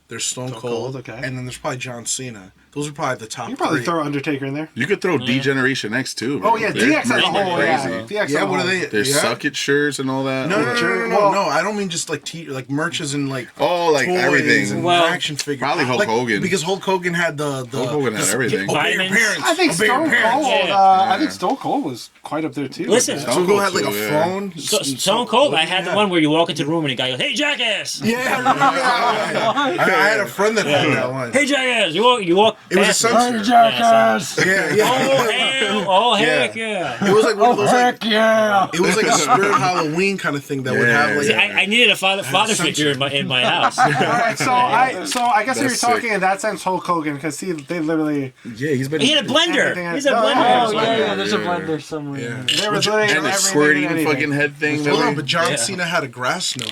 there's Stone Cold, Cold, okay. and then there's probably John Cena. Those are probably the top You probably three. throw Undertaker in there. You could throw D-Generation X too. Bro. Oh yeah, Their DX as a merch whole. went Yeah, crazy. DX as Yeah, a what are whole. they? There's yeah? suck it shirts and all that. No, Well- no. I don't mean just like like merches and like Oh, like toys everything. and Well, action figures. probably Hulk Like, Hogan. because Hulk Hogan had the Hulk Hogan had everything. Obey your Vitamins. parents. I think Obey your Stone parents. Cold. Yeah. I think Stone Cold was quite up there too. Listen, Stone Stone Cold had like Cold a too, yeah. phone. Stone Cold. I had the one where you walk into the room and the guy goes, "Hey, jackass!" Yeah, I remember that one. I had a friend that had that one. Hey, jackass! You walk. It was a past sunset. Jackass. Yeah. Oh heck yeah! It was like one of those like yeah. it was like a spirit Halloween kind of thing that would have like See, I needed a father figure in my house. All right, so I guess That's you're talking sick. in that sense Hulk Hogan because they literally Yeah, he's been. He had a blender. Everything He's a oh, blender. Oh yeah, Yeah. there's a blender somewhere. Yeah. they were literally and the everything squirting and anything. fucking head thing. Hold that on, we- but John Yeah. Cena had a grass gnome.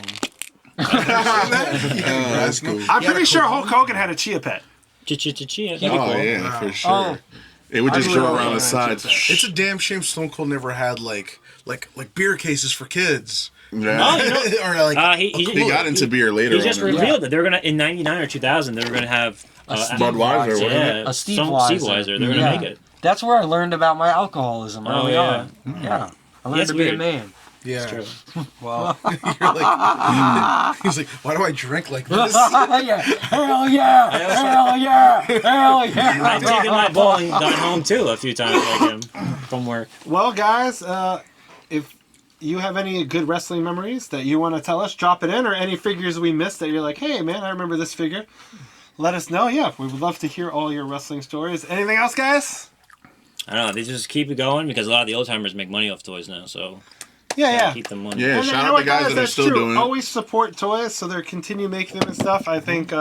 Grass gnome. I'm pretty sure Hulk Hogan had a chia pet. Chia. Oh yeah, for sure. Oh. It would just I go really around the like sides. It's a damn shame Stone Cold never had like beer cases for kids. Yeah. Oh, you know, or like He got into beer later. He just on. revealed that they were gonna in '99 or 2000. They were gonna have Budweiser, wasn't it? Yeah, A Steve some Weiser. Steve Weiser. They're gonna Yeah. make it. That's where I learned about my alcoholism early yeah. on. Yeah. I learned That's to be a weird. man. Yeah. True. Well, You're like, he's like, why do I drink like this? yeah, hell yeah, hell yeah, hell yeah. I've taken my bowling gun home too a few times like him from work. Well, guys, if you have any good wrestling memories that you want to tell us, drop it in, or any figures we missed that you're like, hey, man, I remember this figure. Let us know. Yeah, we would love to hear all your wrestling stories. Anything else, guys? I don't know. They just keep it going because a lot of the old timers make money off toys now. So Yeah. keep them money. Yeah, And shout you know out what, the guys that are that's still true. doing it. Always support toys, so they continue making them and stuff. I think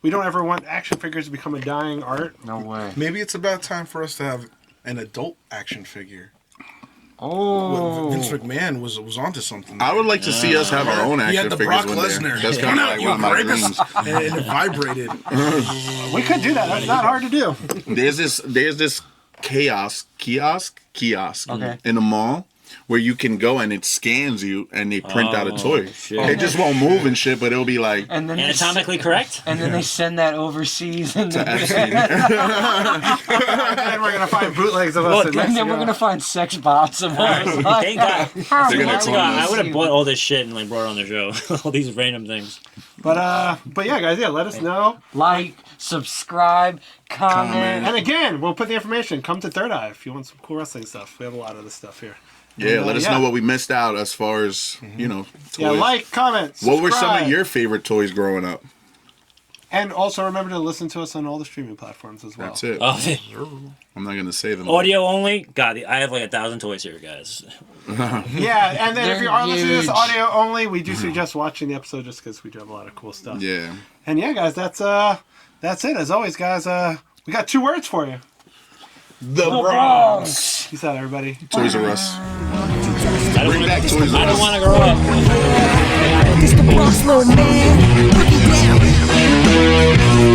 we don't ever want action figures to become a dying art. No way. Maybe it's about time for us to have an adult action figure. Oh. Vince McMahon was onto something. I would like to see us have our own He action had the figures Brock one day. Lesnar. That's kind of like one of my dreams. and it vibrated. We could do that. That's not hard to do. There's this kiosk Okay. in the mall where you can go and it scans you and they print out a toy. Shit. It just won't move and shit, but it'll be like And then Anatomically correct? and then they send that overseas, and then, And we're gonna find bootlegs of us in and then Mexico. we're gonna find sex bots of ours. Thank God. They're gonna Months ago, clone I us. would have bought all this shit and like brought it on the show. All these random things. But yeah, guys, yeah, let us know. Like, subscribe, comment. And again, we'll put the information. Come to Third Eye if you want some cool wrestling stuff. We have a lot of this stuff here. yeah. And, Let us yeah. know what we missed out as far as toys. Yeah, like, comment, What were some subscribe. of your favorite toys growing up? And also remember to listen to us on all the streaming platforms as well. That's it. Oh, I'm not gonna say them. audio only? God, I have like 1,000 toys here, guys. Yeah, and then if you They're are listening to this huge. audio only, we do suggest watching the episode just because we do have a lot of cool stuff. Yeah. And yeah, guys, that's it. As always, guys, we got 2 words for you. The Bronx. Peace out, everybody. Toys R Us. I don't Bring wanna- back Toys R I don't Us. want to grow up. This the Bronx, little man. Boogie down.